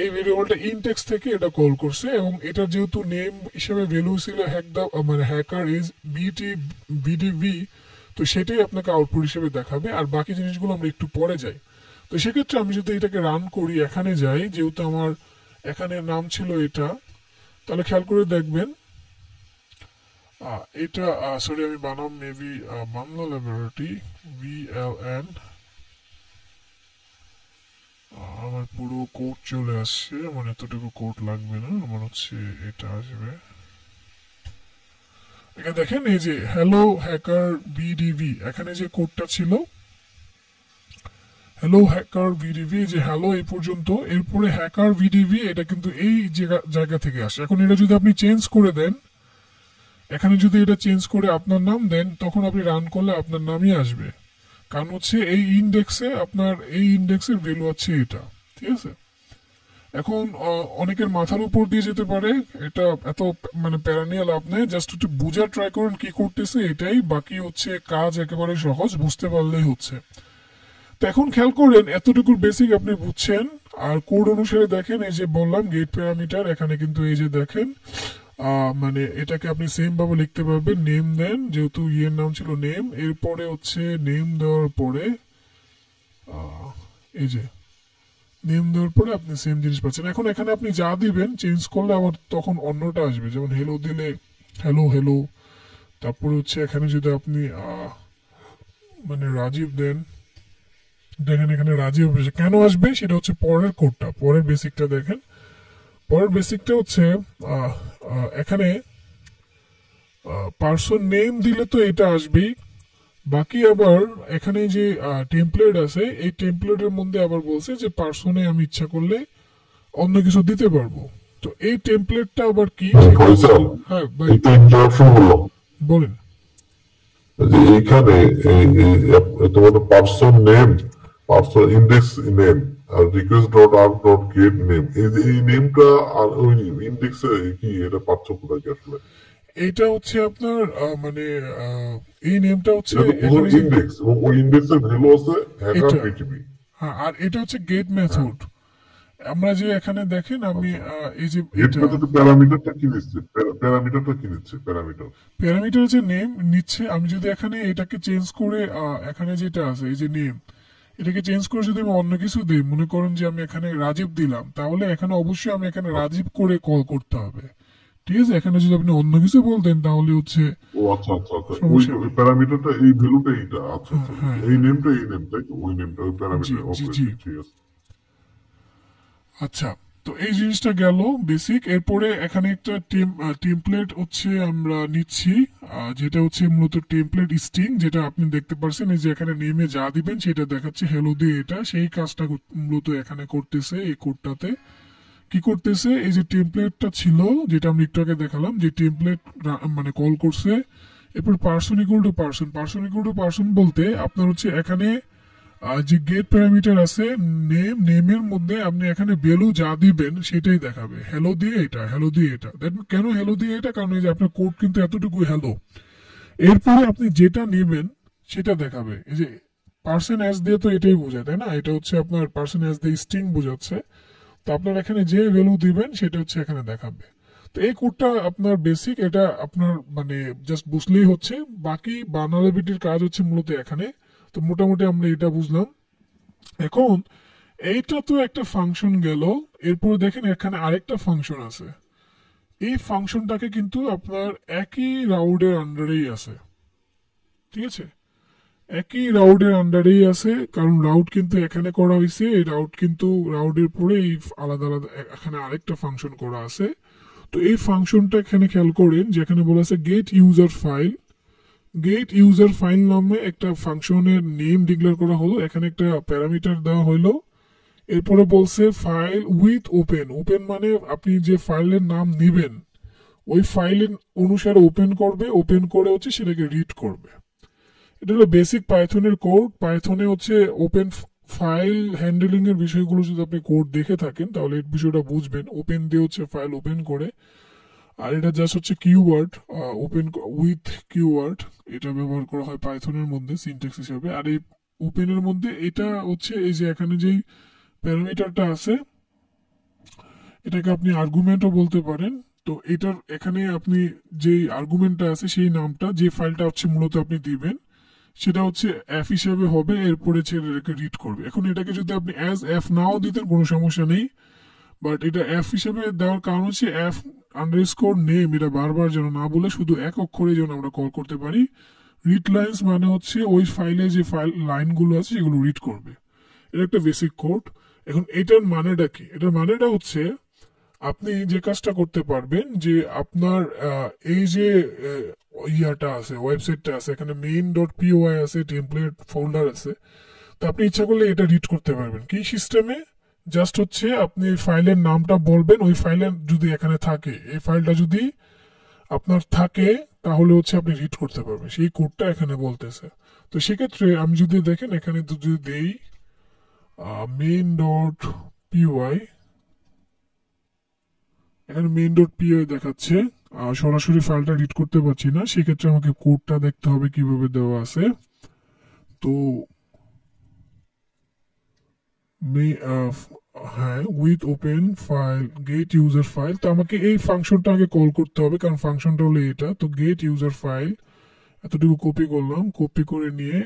এই ভেরিয়েবলটা ইনটেক্স থেকে এটা কল করছে এবং এটা যেহেতু নেম হিসেবে ভ্যালু ছিল মানে হ্যাকার ইজ বিডিভি, তো সেটাই আপনাকে আউটপুট হিসেবে দেখাবে। আর বাকি জিনিসগুলো আমরা একটু পরে যাই। তো সেক্ষেত্রে আমি যদি এটাকে রান করি, এখানে যাই, যেহেতু আমার এখানে নাম ছিল এটা, তাহলে খেয়াল করে দেখবেন এটা সরি আমি বানাম মেবি বাংলা ল্যাবরেটরি VLN, আমার পুরো কোড চলে আসছে। আমার এতটুকু কোড লাগবে না, আমার হচ্ছে এটা আসবে। এখানে দেখেন এই যে হ্যালো হ্যাকার বিডিভি, এখানে যে কোডটা ছিল হ্যালো হ্যাকার ভিডিভি, যে হ্যালো এই পর্যন্ত, এরপরে হ্যাকার ভিডিভি এটা কিন্তু এই জায়গা থেকে আসে। এখন এটা যদি আপনি চেঞ্জ করে দেন, এখানে যদি এটা চেঞ্জ করে আপনার নাম দেন, তখন আপনি রান করলে আপনার নামই আসবে, কারণ হচ্ছে এই ইন্ডেক্সের ভ্যালু হচ্ছে এটা। ঠিক আছে, এখন অনেকের মাথার উপর দিয়ে যেতে পারে, এটা এত মানে প্যারা নিয়ে লাভ নেই, জাস্ট একটু বোঝার ট্রাই করেন কি করতেছে এটাই, বাকি হচ্ছে কাজ একেবারে সহজ, বুঝতে পারলেই হচ্ছে। তো এখন খেয়াল করেন এতটুকু বেসিক আপনি বুঝছেন। আর কোড অনুসারে দেখেন এই যে বললাম গেট প্যারামিটার, এখানে কিন্তু এই যে দেখেন মানে এটাকে আপনি সেম ভাবে লিখতে পারবেন। নেম দেন, যেহেতু ইয়ের নাম ছিল নেম, এরপরে হচ্ছে নেম দেওয়ার পরে এই যে নেম দেওয়ার পরে আপনি সেম জিনিস পাচ্ছেন। এখন এখানে আপনি যা দিবেন চেঞ্জ করলে আবার তখন অন্যটা আসবে, যেমন হেলো দিলে হ্যালো হেলো, তারপরে হচ্ছে এখানে যদি আপনি মানে রাজীব দেন, দেখেন এখানে রাজীব কেন আসবে সেটা হচ্ছে পরের কোডটা, পরের বেসিকটা দেখেন। পরের বেসিকটা হচ্ছে এখানে পার্সন নেম দিলে তো এটা আসবেই, বাকি আবার এখানে যে টেমপ্লেট আছে এই টেমপ্লেটের মধ্যে আবার বলছে যে পার্সনে আমি ইচ্ছা করলে অন্য কিছু দিতে পারবো। তো এই টেমপ্লেটটা আবার কি? হ্যাঁ ভাই বলেন। এইখানে তোমার person name, person index name আর request dot arg dot get name, এই নেমটা আর ওই ইন্ডেক্সে কি এটা পার্থক্যটা কি আসলে? এটা হচ্ছে আপনার মানে এই নেমটা হচ্ছে ইন্ডেক্স এবং ওই ইন্ডেক্সের ভ্যালু আছে হ্যাকার পিটিপি। হ্যাঁ, আর এটা হচ্ছে গেট মেথড। আমরা যে এখানে দেখেন আমি এই যে প্যারামিটারটা কি নিচ্ছে, প্যারামিটারটা কি নিচ্ছে, প্যারামিটার হচ্ছে নেম নিচ্ছে। আমি যদি এখানে এটাকে চেঞ্জ করে এখানে যেটা আছে এই যে নেম, এটাকে চেঞ্জ করে যদি আমি অন্য কিছু দিই, মনে করেন যে আমি এখানে রাজীব দিলাম, তাহলে এখানে অবশ্যই আমি এখানে রাজীব করে কল করতে হবে। ঠিক আছে, এখানে যদি আপনি অন্য কিছু বলতেন তাহলে হচ্ছে ও আচ্ছা আচ্ছা আচ্ছা ওই প্যারামিটারটা এই ভ্যালুটা এইটা, আচ্ছা আচ্ছা এই নেমটা এই নেম, তাই তো ওই নেমটা ওই প্যারামিটার। ওকে ঠিক আছে। আচ্ছা, তো এই জিনিসটা গেল বেসিক। এরপরে এখানে একটা টেমপ্লেট হচ্ছে আমরা নিচ্ছি, যেটা হচ্ছে মূলত টেমপ্লেট স্ট্রিং, যেটা আপনি দেখতে পাচ্ছেন এই যে এখানে নেমে যা দিবেন সেটা দেখাচ্ছে হ্যালো দিয়ে, এটা সেই কাজটা মূলত এখানে করতেছে। এই কোডটাতে কি করতেছে, এই যে টেমপ্লেটটা ছিল যেটা আমি একটু আগে দেখালাম, যে টেমপ্লেট মানে কল করছে। এরপর পার্সন ইকুয়াল টু পার্সন বলতে আপনার হচ্ছে এখানে যে গেট প্যারামিটার আছে নেমের মধ্যে আপনি এখানে ভ্যালু যা দিবেন সেটাই দেখাবে, হ্যালো দিয়ে এটা, হ্যালো দিয়ে এটা। কেন হ্যালো দিয়ে এটা? কারণ এই যে আপনার কোড কিন্তু এতটুকু হ্যালো, এরপরে আপনি যেটা নেবেন সেটা দেখাবে। এই যে পার্সন এস দিয়ে তো এটাই বোঝায়, তাই না? এটা হচ্ছে আপনার পার্সন এস দিয়ে স্ট্রিং বোঝাচ্ছে। তো আপনার এখানে যে ভ্যালু দিবেন সেটা হচ্ছে এখানে দেখাবে। তো এই কোডটা আপনার বেসিক, এটা আপনার মানে জাস্ট বুঝলেই হচ্ছে। বাকি বানালাবিটির কাজ হচ্ছে মূলত এখানে। তো মোটামুটি আমরা এটা বুঝলাম। এখন এইটা তো একটা ফাংশন গেল, এরপর দেখেন এখানে আরেকটা ফাংশন আছে। এই ফাংশনটাকে কিন্তু আপনার একই রাউডের আন্ডারেই আছে। ঠিক আছে, একই রাউডের আন্ডারেই আছে, কারণ রাউড কিন্তু এখানে করা হয়েছে, এই রাউড কিন্তু রাউডের পরে এই আলাদা আলাদা এখানে আরেকটা ফাংশন করা আছে। তো এই ফাংশনটা এখানে খেয়াল করেন যে এখানে বলা আছে গেট ইউজার ফাইল নামে একটা ফাংশনের নেম ডিক্লেয়ার করা হলো, এখানে একটা প্যারামিটার দেওয়া হলো। এরপরে বলছে ফাইল উইথ ওপেন মানে আপনি যে ফাইলের নাম নেবেন ওই ফাইলের অনুসারে ওপেন করে হচ্ছে সেটাকে রিড করবে। এটা হলো বেসিক পাইথনের কোড। পাইথনে হচ্ছে ফাইল হ্যান্ডেলিং এর বিষয়গুলো যদি আপনি কোড দেখে থাকেন তাহলে এই বিষয়টা বুঝবেন। ওপেন দিয়ে হচ্ছে ফাইল ওপেন করে, আর এটা জাস্ট হচ্ছে কিওয়ার্ড, ওপেন উইথ কিওয়ার্ড, এটা ব্যবহার করা হয় পাইথনের মধ্যে সিনট্যাক্স হিসাবে। আর এই ওপেনের মধ্যে এটা হচ্ছে এই যে এখানে যেই প্যারামিটারটা আছে এটাকে আপনি আর্গুমেন্টও বলতে পারেন। তো এটার এখানে আপনি যেই আর্গুমেন্টটা আছে সেই নামটা যে ফাইলটা হচ্ছে মূলত আপনি দিবেন সেটা হচ্ছে এফ হিসাবে হবে, এরপরে ছেড়ে রেখে রিড করবে। এখন এটাকে যদি আপনি অ্যাজ এফ নাও দিতেন কোনো সমস্যা নেই, বাট এটা এফ হিসেবে দেওয়ার কারণ হচ্ছে এফ আন্ডারস্কোর নেম এটা বারবার যেন না বলে শুধু এক অক্ষরে যেন আমরা কল করতে পারি। রিড লাইন্স মানে হচ্ছে ওই ফাইলে যে ফাইল লাইনগুলো আছে সেগুলো রিড করবে। এটা একটা বেসিক কোড। এখন এটার মানেটা কি? এটার মানেটা হচ্ছে আপনি যে কাজটা করতে পারবেন যে আপনার এই যে ইয়াটা আছে, ওয়েবসাইটটা আছে, এখানে মেইন ডট পিওয়াই আছে, টেমপ্লেট ফোল্ডার আছে। তো আপনি ইচ্ছা করলে এটা রিড করতে পারবেন কি সিস্টেমে? জাস্ট হচ্ছে আপনি ফাইলের নামটা বলবেন, ওই ফাইলের যদি এখানে থাকে, এই ফাইলটা যদি আপনার থাকে তাহলে হচ্ছে আপনি রিড করতে পারবেন, সেই কোডটা এখানে বলতেছে। তো সেক্ষেত্রে আমি যদি দেখেন এখানে যদি দেই মেইন ডট পিওয়াই, এখানে মেইন ডট পিওয়াই দেখাচ্ছে, সরাসরি ফাইলটা রিড করতে পারছি না, সেক্ষেত্রে আমাকে কোডটা দেখতে হবে কিভাবে দেওয়া আছে। তো হ্যাঁ, with open file get user file, তো আমাকে এই ফাংশনটা আগে কল করতে হবে কারণ ফাংশনটা হলো এটা। তো গেট ইউজার ফাইল এতটুকু কপি করলাম, কপি করে নিয়ে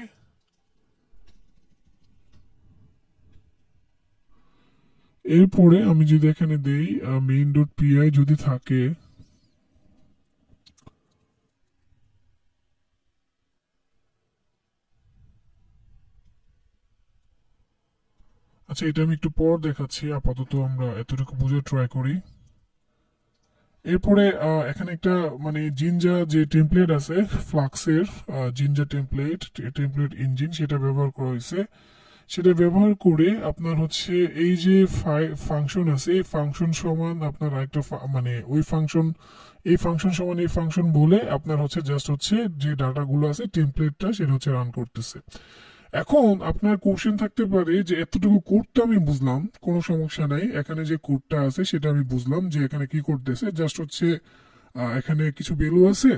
এরপরে আমি যদি এখানে দেই মেইন ডট পিআই যদি থাকে, আচ্ছা এটা আমি একটু পর দেখাচ্ছি, আপাতত আমরা এতটুকু বুঝে ট্রাই করি। এরপরে এখানে একটা মানে জিনজা যে টেমপ্লেট আছে ফ্লাক্সের, জিনজা টেমপ্লেট টেমপ্লেট ইঞ্জিন সেটা ব্যবহার করা হয়েছে। সেটা ব্যবহার করে আপনার হচ্ছে এই যে ফাংশন আছে, এই ফাংশন সমান আপনার একটা মানে ওই ফাংশন, এই ফাংশন সমান এই ফাংশন বলে আপনার হচ্ছে জাস্ট হচ্ছে যে ডাটাগুলো আছে টেমপ্লেটটা সেটা হচ্ছে রান করতেছে। এখন আপনার কোশ্চেন থাকতে পারে যে এতটুকু কোডটা আমি বুঝলাম, কোনো সমস্যা নাই, এখানে যে কোডটা আছে সেটা আমি বুঝলাম যে এখানে কি করতেছে, জাস্ট হচ্ছে এখানে কিছু ভ্যালু আছে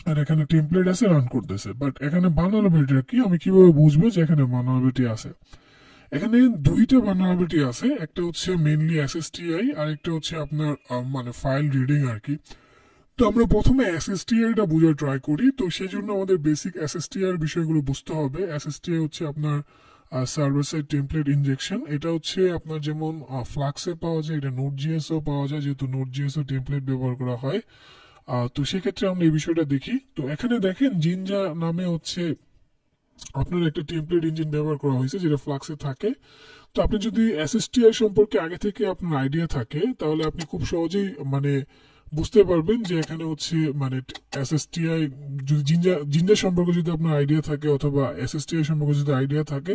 আর এখানে টেমপ্লেট আছে রান করতেছে, বাট এখানে ভালনারেবিলিটি কি আমি কিভাবে বুঝবো যে এখানে ভালনারেবিলিটি আছে? এখানে দুইটা ভালনারেবিলিটি আছে, একটা হচ্ছে মেইনলি এসএসটিআই আর একটা হচ্ছে আপনার মানে ফাইল রিডিং আর কি। তো আমরা প্রথমে এসএসটিআইটা বোঝার ট্রাই করি। তো সেই জন্য আমাদের বেসিক এসএসটিআই এর বিষয়গুলো বুঝতে হবে। এসএসটিআই হচ্ছে আপনার সার্ভার সাইড টেমপ্লেট ইনজেকশন। এটা হচ্ছে আপনার যেমন ফ্লাক্সে পাওয়া যায়, এটা নোট জিএসও পাওয়া যায়, যেহেতু নোট জিএসও টেমপ্লেট ব্যবহার করা হয়। তো সেক্ষেত্রে আমরা এই বিষয়টা দেখি। তো এখানে দেখেন জিনজা নামে হচ্ছে আপনার একটা টেমপ্লেট ইঞ্জিন ব্যবহার করা হয়েছে যেটা ফ্লাক্সে থাকে। তো আপনি যদি এসএসটিআই সম্পর্কে আগে থেকে আপনার আইডিয়া থাকে তাহলে আপনি খুব সহজেই মানে বুঝতে পারবেন যে এখানে হচ্ছে মানে এসএসটিআই যদি জিনজা সম্পর্কে যদি আপনার আইডিয়া থাকে অথবা এসএসটিআই সম্পর্কে যদি আইডিয়া থাকে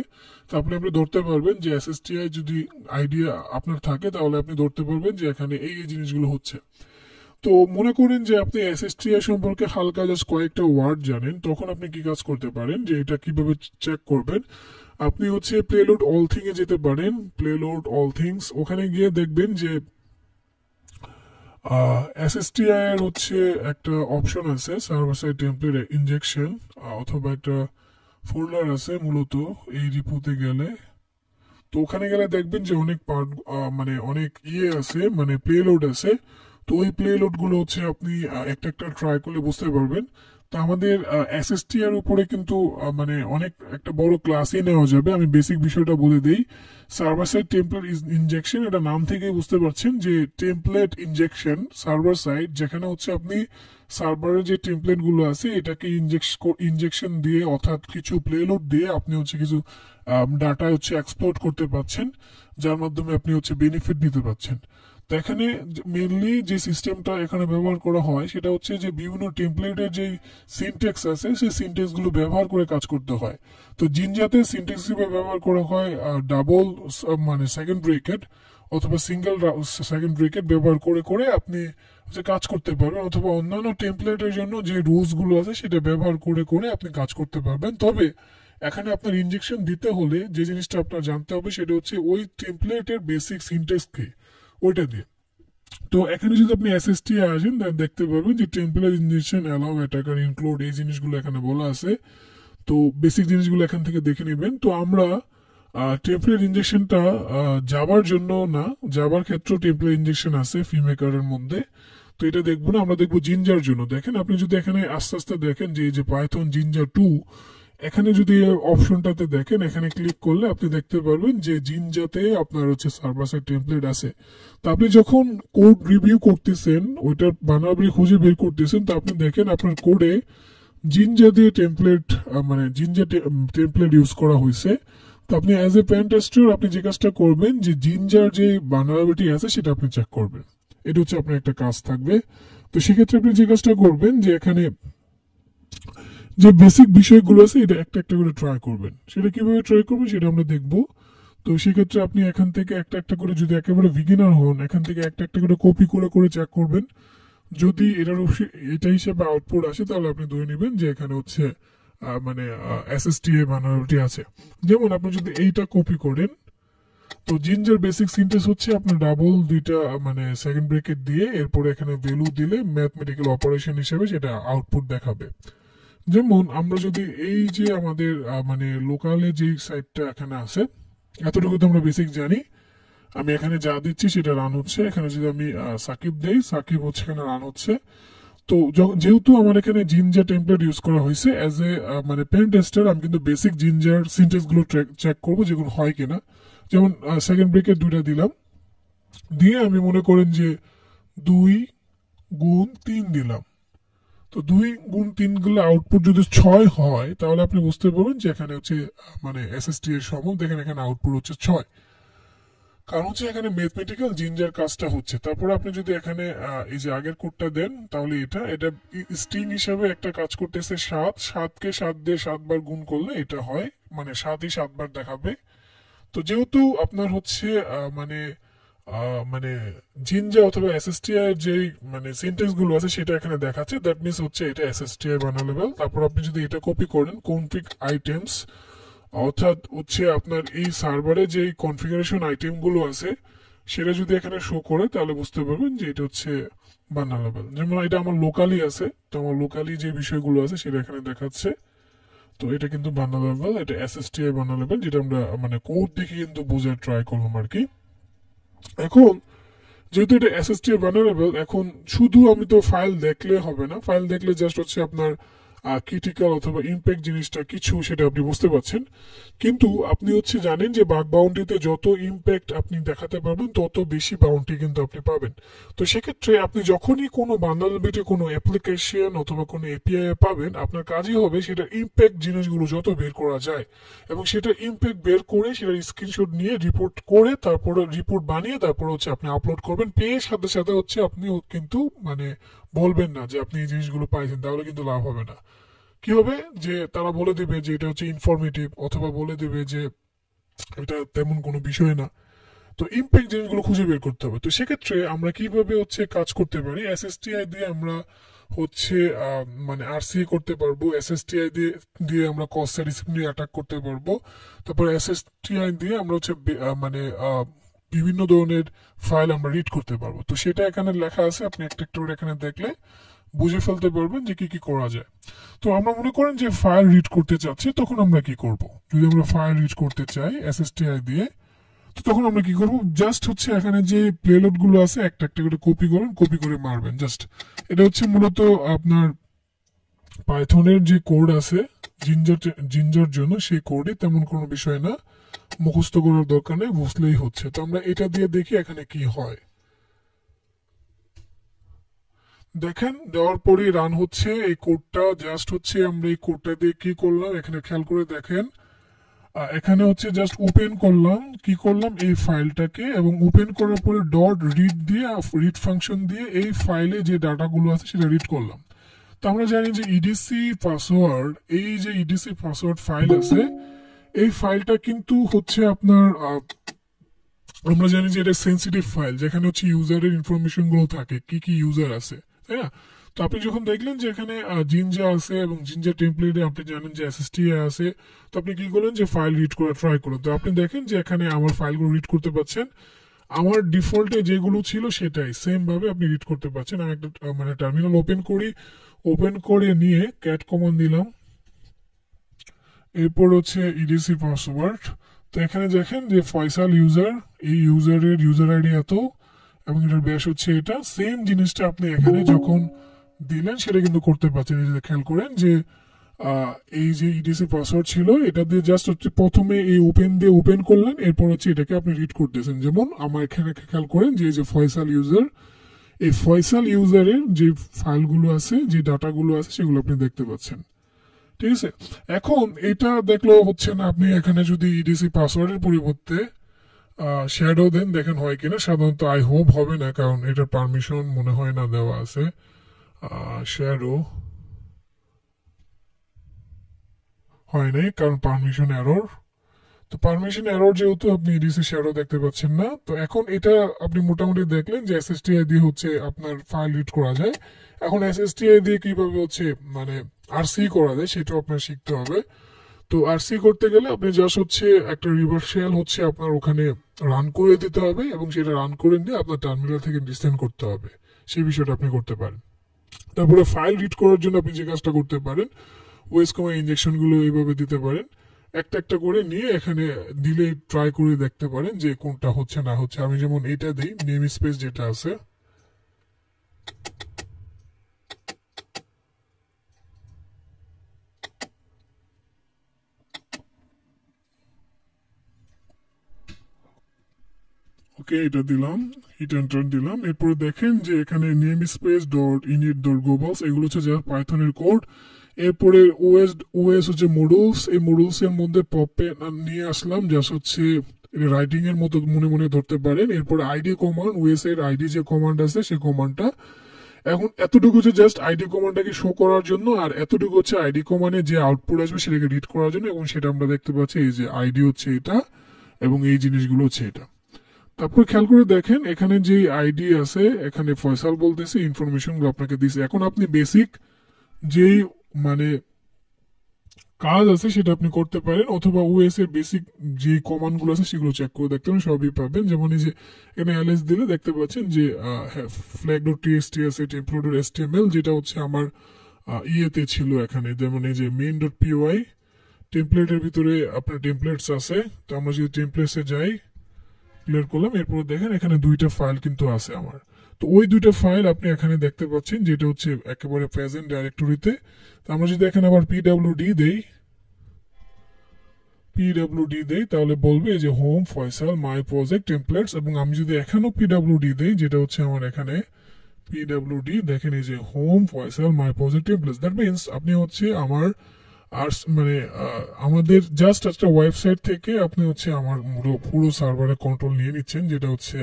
তাহলে আপনি ধরতে পারবেন যে এসএসটিআই যদি আইডিয়া আপনার থাকে তাহলে আপনি ধরতে পারবেন যে এখানে এই জিনিসগুলো হচ্ছে। তো মনে করেন যে আপনি এসএসটিআই সম্পর্কে হালকা জাস্ট কয়েকটা ওয়ার্ড জানেন, তখন আপনি কি কাজ করতে পারেন যে এটা কিভাবে চেক করবেন? আপনি হচ্ছে প্লেলোড অল থিং এ যেতে পারেন, প্লেলোড অল থিংস, ওখানে গিয়ে দেখবেন যে এসএসটিআই এর হচ্ছে একটা অপশন আছে সার্ভার সাইড টেমপ্লেট ইনজেকশন, অথবা একটা ফোল্ডার আছে মূলত এই রিপোতে গেলে। তো ওখানে গেলে দেখবেন যে অনেক পার্ট মানে অনেক আছে, মানে প্লেলোড আছে। তো ওই প্লেলোড গুলো হচ্ছে আপনি একটা একটা ট্রাই করলে বুঝতে পারবেন। তো আমাদের এসএসটি এর উপরে কিন্তু মানে অনেক একটা বড় ক্লাসই নেওয়া যাবে। আমি বেসিক বিষয়টা বলে দিই। সার্ভার সাইড টেমপ্লেট ইনজেকশন, এটা নাম থেকেই বুঝতে পারছেন যে টেমপ্লেট ইনজেকশন সার্ভার সাইড, যেখানে হচ্ছে আপনি সার্ভারের যে টেমপ্লেট গুলো আছে এটাকে ইনজেকশন দিয়ে অর্থাৎ কিছু প্লেলোড দিয়ে আপনি হচ্ছে কিছু ডাটা হচ্ছে এক্সপ্লোর করতে পারছেন, যার মাধ্যমে আপনি হচ্ছে বেনিফিট নিতে পারছেন। তো এখানে মেনলি যে সিস্টেমটা এখানে ব্যবহার করা হয় সেটা হচ্ছে যে বিভিন্ন টেমপ্লেটের যে সিনটেক্স আছে সেই সিনটেক্স গুলো ব্যবহার করে কাজ করতে হয়। তো জিনজাতে সিনটেক্স হিসেবে ব্যবহার করা হয় ডাবল মানে সেকেন্ড ব্রেকেট অথবা সিঙ্গেল সেকেন্ড ব্রেকেট ব্যবহার করে করে আপনি হচ্ছে কাজ করতে পারবেন, অথবা অন্যান্য টেমপ্লেটের জন্য যে রুলস গুলো আছে সেটা ব্যবহার করে করে আপনি কাজ করতে পারবেন। তবে এখানে আপনার ইনজেকশন দিতে হলে যে জিনিসটা আপনার জানতে হবে সেটা হচ্ছে ওই টেমপ্লেটের বেসিক সিনট্যাক্স কি, ওইটা দিয়ে। তো এখানে যদি আপনি এসএসটি আসেন তাহলে দেখতে পাবেন যে template injection allow attacker include এই জিনিসগুলো এখানে বলা আছে। তো বেসিক জিনিসগুলো এখান থেকে দেখে নেবেন। তো আমরা টেমপ্লেট ইনজেকশনটা জাবার জন্য না, জাবার ক্ষেত্রেও টেমপ্লেট ইনজেকশন আছে ফিমেকারের মধ্যে। তো এটা দেখবো না, আমরা দেখবো জিঞ্জার জন্য। দেখেন আপনি যদি এখানে আস্তে আস্তে দেখেন যে এই যে পাইথন জিঞ্জার 2, এখানে যদি অপশনটাতে দেখেন, এখানে ক্লিক করলে আপনি দেখতে পারবেন যে জিঞ্জাতে আপনার হচ্ছে সার্ভার সাইড টেমপ্লেট আছে। তো আপনি যখন কোড রিভিউ করতেছেন, ওইটার বানাবলি খুঁজে বের করতেছেন, তো আপনি দেখেন আপনার কোডে জিঞ্জা দিয়ে টেমপ্লেট মানে জিঞ্জা টেমপ্লেট ইউজ করা হয়েছে। তো আপনি অ্যাজ এ পেন টেস্টার আপনি যে কাজটা করবেন যে জিঞ্জার যে বানাবিলিটি আছে সেটা আপনি চেক করবেন। এটা হচ্ছে আপনার একটা কাজ থাকবে। তো সেক্ষেত্রে আপনি যে কাজটা করবেন যে এখানে যে বেসিক বিষয়গুলো আছে এটা একটা একটা করে ট্রাই করবেন। সেটা কিভাবে ট্রাই করবেন সেটা আমরা দেখব। তো সেক্ষেত্রে আপনি এখান থেকে একটা একটা করে, যদি একেবারে বিগিনার হন, এখান থেকে একটা একটা করে কপি করে করে চেক করবেন। যদি এটা হিসেবে আউটপুট আসে তাহলে আপনি ধরে নেবেন যে এখানে হচ্ছে মানে এসএসটিএ বানানোটি আছে। যেমন আপনি যদি এইটা কপি করেন, তো জিঞ্জার বেসিক সিনট্যাক্স হচ্ছে আপনার ডাবল দুইটা মানে সেকেন্ড ব্রেকেট দিয়ে এরপরে এখানে ভ্যালু দিলে ম্যাথমেটিক্যাল অপারেশন হিসেবে সেটা আউটপুট দেখাবে। যেমন আমরা যদি এই যে আমাদের মানে লোকালে যে সাইটটা এখানে আছে, এতটুকু তো আমরা বেসিক জানি। আমি এখানে যা দিচ্ছি সেটা রান হচ্ছে। এখানে যদি আমি সাকিব দেই, সাকিব হচ্ছে এখানে রান হচ্ছে। তো যেহেতু আমার এখানে জিঞ্জার টেমপ্লেট ইউজ করা হয়েছে অ্যাজ এ মানে পেন টেস্টার, আমি কিন্তু বেসিক জিঞ্জার সিনট্যাক্স গুলো চেক করবো যেগুলো হয় কিনা। যেমন সেকেন্ড ব্রেকের দুইটা দিলাম, দিয়ে আমি মনে করেন যে 2 গুণ 3 দিলাম। তো 2 গুণ 3 গুলো আউটপুট যদি 6 হয় তাহলে আপনি বুঝতে পারবেন যে এখানে হচ্ছে মানে এসএসটি এর সম। দেখেন এখানে আউটপুট হচ্ছে 6, কারণ হচ্ছে এখানে ম্যাথমেটিক্যাল জিঞ্জার কাজটা হচ্ছে। তারপরে আপনি যদি এখানে এই যে আগের কোডটা দেন তাহলে এটা স্ট্রিং হিসাবে একটা কাজ করতেছে 7কে 7 দিয়ে 7 বার গুণ করলে এটা হয়, মানে 7ই 7 বার দেখাবে। তো যেহেতু আপনার হচ্ছে মানে মানে জিঞ্জা অথবা এসএসটিআই এর যে মানে সিনট্যাক্স গুলো আছে সেটা এখানে দেখাচ্ছে, দ্যাট মিনস হচ্ছে এটা এসএসটিআই বানালেবল। তারপর আপনি যদি এটা কপি করেন কনফিগ আইটেমস, অর্থাৎ হচ্ছে আপনার এই সার্ভারে যে কনফিগারেশন আইটেম গুলো আছে সেটা যদি এখানে শো করে তাহলে বুঝতে পারবেন যে এটা হচ্ছে বানালেবল। যেমন এটা আমার লোকালি আছে, তো আমার লোকালি যে বিষয়গুলো আছে সেটা এখানে দেখাচ্ছে। তো এটা কিন্তু বানালেবল, এটা এসএসটিআই বানালেবল, যেটা আমরা মানে কোড দেখে কিন্তু বোঝার ট্রাই করলাম আর কি। এখন যেহেতু এটা এসএসটি বানারেবল, এখন শুধু আমি তো ফাইল দেখলে হবে না। ফাইল দেখলে জাস্ট হচ্ছে আপনার ক্রিটিক্যাল অথবা ইম্প্যাক্ট জিনিসটা কিছু সেটা আপনি বুঝতে পারছেন, কিন্তু আপনি হচ্ছে জানেন যে বাগ বাউন্ডারিতে যত ইম্প্যাক্ট আপনি দেখাতে পারবেন তত বেশি বাউন্ডারি কিন্তু আপনি পাবেন। তো সেক্ষেত্রে আপনি যখনই কোনো বান্ডালবিটে কোনো অ্যাপ্লিকেশন অথবা কোনো এপিআই পাবেন, আপনার কাজই হবে সেটার ইম্প্যাক্ট জিনিসগুলো যত বের করা যায় এবং সেটার ইম্প্যাক্ট বের করে সেটার স্ক্রিনশট নিয়ে রিপোর্ট করে তারপরে রিপোর্ট বানিয়ে তারপরে হচ্ছে আপনি আপলোড করবেন। পেয়ে সাথে সাথে হচ্ছে আপনি কিন্তু মানে বলবেন না যে আপনি এই জিনিসগুলো পাইছেন, তাহলে কিন্তু লাভ হবে না। কি হবে যে তারা বলে দেবে যে এটা হচ্ছে ইনফরমেটিভ, অথবা বলে দেবে যে এটা তেমন কোনো বিষয় না। তো ইম্প্যাক্ট জিনিসগুলো খুঁজে বের করতে হবে। তো সেক্ষেত্রে আমরা কিভাবে হচ্ছে কাজ করতে পারি, এসএসটিআই দিয়ে আমরা হচ্ছে মানে আরসিএ করতে পারবো, এসএসটিআই দিয়ে আমরা কস্ট ডিসিপ্লিনারি অ্যাটাক করতে পারবো। তারপর এসএসটিআই দিয়ে আমরা হচ্ছে মানে বিভিন্ন ধরনের ফাইল আমরা রিড করতে পারবো। তো সেটা এখানে লেখা আছে, আপনি একটা একটা করে এখানে দেখলে বুঝে ফেলতে পারবেন যে কি কি করা যায়। তো আমরা মনে করেন যে ফাইল রিড করতে চাচ্ছি, তখন আমরা কি করব? যদি আমরা ফাইল রিড করতে চাই এসএসটিআই দিয়ে, তো তখন আমরা কি করব? জাস্ট হচ্ছে এখানে যে প্লেলোড গুলো আছে একটা একটা করে কপি করবেন, কপি করে মারবেন জাস্ট। এটা হচ্ছে মূলত আপনার পাইথনের যে কোড আছে জিঞ্জার জন্য, সেই কোডে তেমন কোনো বিষয় না, মুখস্থ করার দরকার নেই, বুঝলেই হচ্ছে। তো আমরা এটা দিয়ে দেখি এখানে কি হয়। দেখেন দেওয়ার পরে রান হচ্ছে এই কোডটা। জাস্ট হচ্ছে আমরা এই কোডটা দিয়ে কি করলাম এখানে খেয়াল করে দেখেন, এখানে হচ্ছে জাস্ট ওপেন করলাম, কি করলাম এই ফাইলটাকে, এবং ওপেন করার পরে ডট রিড দিয়ে রিড ফাংশন দিয়ে এই ফাইলে যে ডাটাগুলো আছে সেটা রিড করলাম। তো আমরা জানি যে ইডিসি পাসওয়ার্ড, এই যে ইডিসি পাসওয়ার্ড ফাইল আছে, এই ফাইলটা কিন্তু হচ্ছে আপনার আমরা জানি যে এটা সেন্সিটিভ ফাইল, যেখানে হচ্ছে ইউজারের ইনফরমেশন গুলো থাকে, কি কি ইউজার আছে, তাই না? তো আপনি যখন দেখলেন যে এখানে জিনজা আছে এবং জিনজা টেমপ্লেটে আপনি জানেন যে এসএসটিআই আছে, তো আপনি কি করলেন যে ফাইল রিড করে ট্রাই করুন। তো আপনি দেখেন যে এখানে আমার ফাইলগুলো রিড করতে পাচ্ছেন, আমার ডিফল্টে যেগুলো ছিল সেটাই সেম ভাবে আপনি রিড করতে পারছেন। আমি একটা মানে টার্মিনাল ওপেন করি, ওপেন করে নিয়ে ক্যাট কমান্ড দিলাম, এরপর হচ্ছে ইডিসি পাসওয়ার্ড। তো এখানে দেখেন যে ফয়সাল ইউজার, এই ইউজারের ইউজার আইডি এত এবং এটার ব্যাস হচ্ছে এটা। সেম জিনিসটা আপনি এখানে যখন দিলেন সেটা কিন্তু করতে পারছেন। এই যে খেয়াল করেন যে এই যে ইডিসি পাসওয়ার্ড ছিল এটা দিয়ে জাস্ট হচ্ছে প্রথমে এই ওপেন দিয়ে ওপেন করলেন, এরপর হচ্ছে এটাকে আপনি রিড করতেছেন। যেমন আমার এখানে খেয়াল করেন যে এই যে ফয়সাল ইউজার, এই ফয়সাল ইউজারের যে ফাইলগুলো আছে, যে ডাটাগুলো আছে সেগুলো আপনি দেখতে পাচ্ছেন। ঠিক আছে, এখন এটা দেখলেও হচ্ছে না, আপনি এখানে যদি ইডিসি পাসওয়ার্ডের পরিবর্তে শ্যাডো দেন, দেখেন হয় কিনা। সাধারণত আই হোপ হবে না, কারণ এটার পারমিশন মনে হয় না দেওয়া আছে। শ্যাডো হয় নাই, কারণ পারমিশন এরর। তো পারমিশন এরর যেহেতু আপনি ইডিসি শ্যাডো দেখতে পাচ্ছেন না। তো এখন এটা আপনি মোটামুটি দেখলেন যে এসএসটিআই দিয়ে হচ্ছে আপনার ফাইল রিড করা যায়। এখন এসএসটিআই দিয়ে কিভাবে হচ্ছে মানে আরসি করা যায় সেটাও আপনার শিখতে হবে। তো আরসি করতে গেলে আপনি জাস্ট হচ্ছে একটা রিভার্সাল হচ্ছে আপনার ওখানে রান করে দিতে হবে এবং সেটা রান করে নিয়ে আপনার টার্মিনাল থেকে ডিসেন্ড করতে হবে, সেই বিষয়টা আপনি করতে পারেন। তারপরে ফাইল রিড করার জন্য আপনি যে কাজটা করতে পারেন, ওয়েস কমা ইনজেকশনগুলো এইভাবে দিতে পারেন, একটা একটা করে নিয়ে এখানে দিলে ট্রাই করে দেখতে পারেন যে কোনটা হচ্ছে না হচ্ছে। আমি যেমন এটা দিই, নেম স্পেস যেটা আছে, ওকে এটা দিলাম, হিট এন্টার দিলাম। এরপরে দেখেন যে এখানে namespace dot init dot globals, এগুলো হচ্ছে যা পাইথনের কোড। এরপরে ওএস হচ্ছে মডুলস, এই মডুলস এর মধ্যে পপে নিয়ে আসলাম, জাস্ট হচ্ছে রাইটিং এর মতো মনে মনে ধরতে পারেন। এরপরে আইডি কমান্ড, ওএস এর আইডি যে কমান্ড আছে সেই কমান্ডটা, এখন এতটুকু হচ্ছে জাস্ট আইডি কমান্ডটাকে শো করার জন্য, আর এতটুকু হচ্ছে আইডি কমান্ডে যে আউটপুট আসবে সেটাকে রিড করার জন্য, এবং সেটা আমরা দেখতে পাচ্ছি এই যে আইডি হচ্ছে এটা এবং এই জিনিসগুলো হচ্ছে এটা। তারপর খেয়াল করে দেখেন এখানে যে আইডি আছে, এখানে ফয়সাল বলতেছে ইনফরমেশন গুলো আপনাকে দিছে। এখন আপনি বেসিক যেই মানে কাজ আছে সেটা আপনি করতে পারেন, অথবা ওএস এর বেসিক যে কমান্ড গুলো আছে সেগুলো চেক করে দেখতে পারেন, সবই পাবেন। যেমন এই যে এখানে এলএস দিলে দেখতে পাচ্ছেন যে ফ্ল্যাগ ডট টিএসটি আছে, টেমপ্লেট ডট এসটিএমএল যেটা হচ্ছে আমার ইয়েতে ছিল এখানে, যেমন এই যে মেইন ডট পিওয়াই টেমপ্লেটের ভিতরে আপনার টেমপ্লেটস আছে। তো আমরা যদি টেমপ্লেটসে যাই, ক্লিয়ার করলাম, এরপর দেখেন এখানে দুইটা ফাইল কিন্তু আছে আমার। তো ওই দুইটা ফাইল আপনি এখানে দেখতে পাচ্ছেন, যেটা হচ্ছে একেবারে প্রেজেন্ট ডাইরেক্টরিতে। তো আমরা যদি এখানে আবার পিডব্লিউডি দেই তাহলে বলবে যে home Faisal my project templates, এবং আমি যদি এখানেও পিডব্লিউডি দেই, যেটা হচ্ছে আমার এখানে পিডব্লিউডি, দেখেন এই যে home Faisal my project templates. That means আপনি হচ্ছে আমার আর মানে আমাদের জাস্ট একটা ওয়েবসাইট থেকে আপনি হচ্ছে আমার পুরো সার্ভারে কন্ট্রোল নিয়ে নিচ্ছেন, যেটা হচ্ছে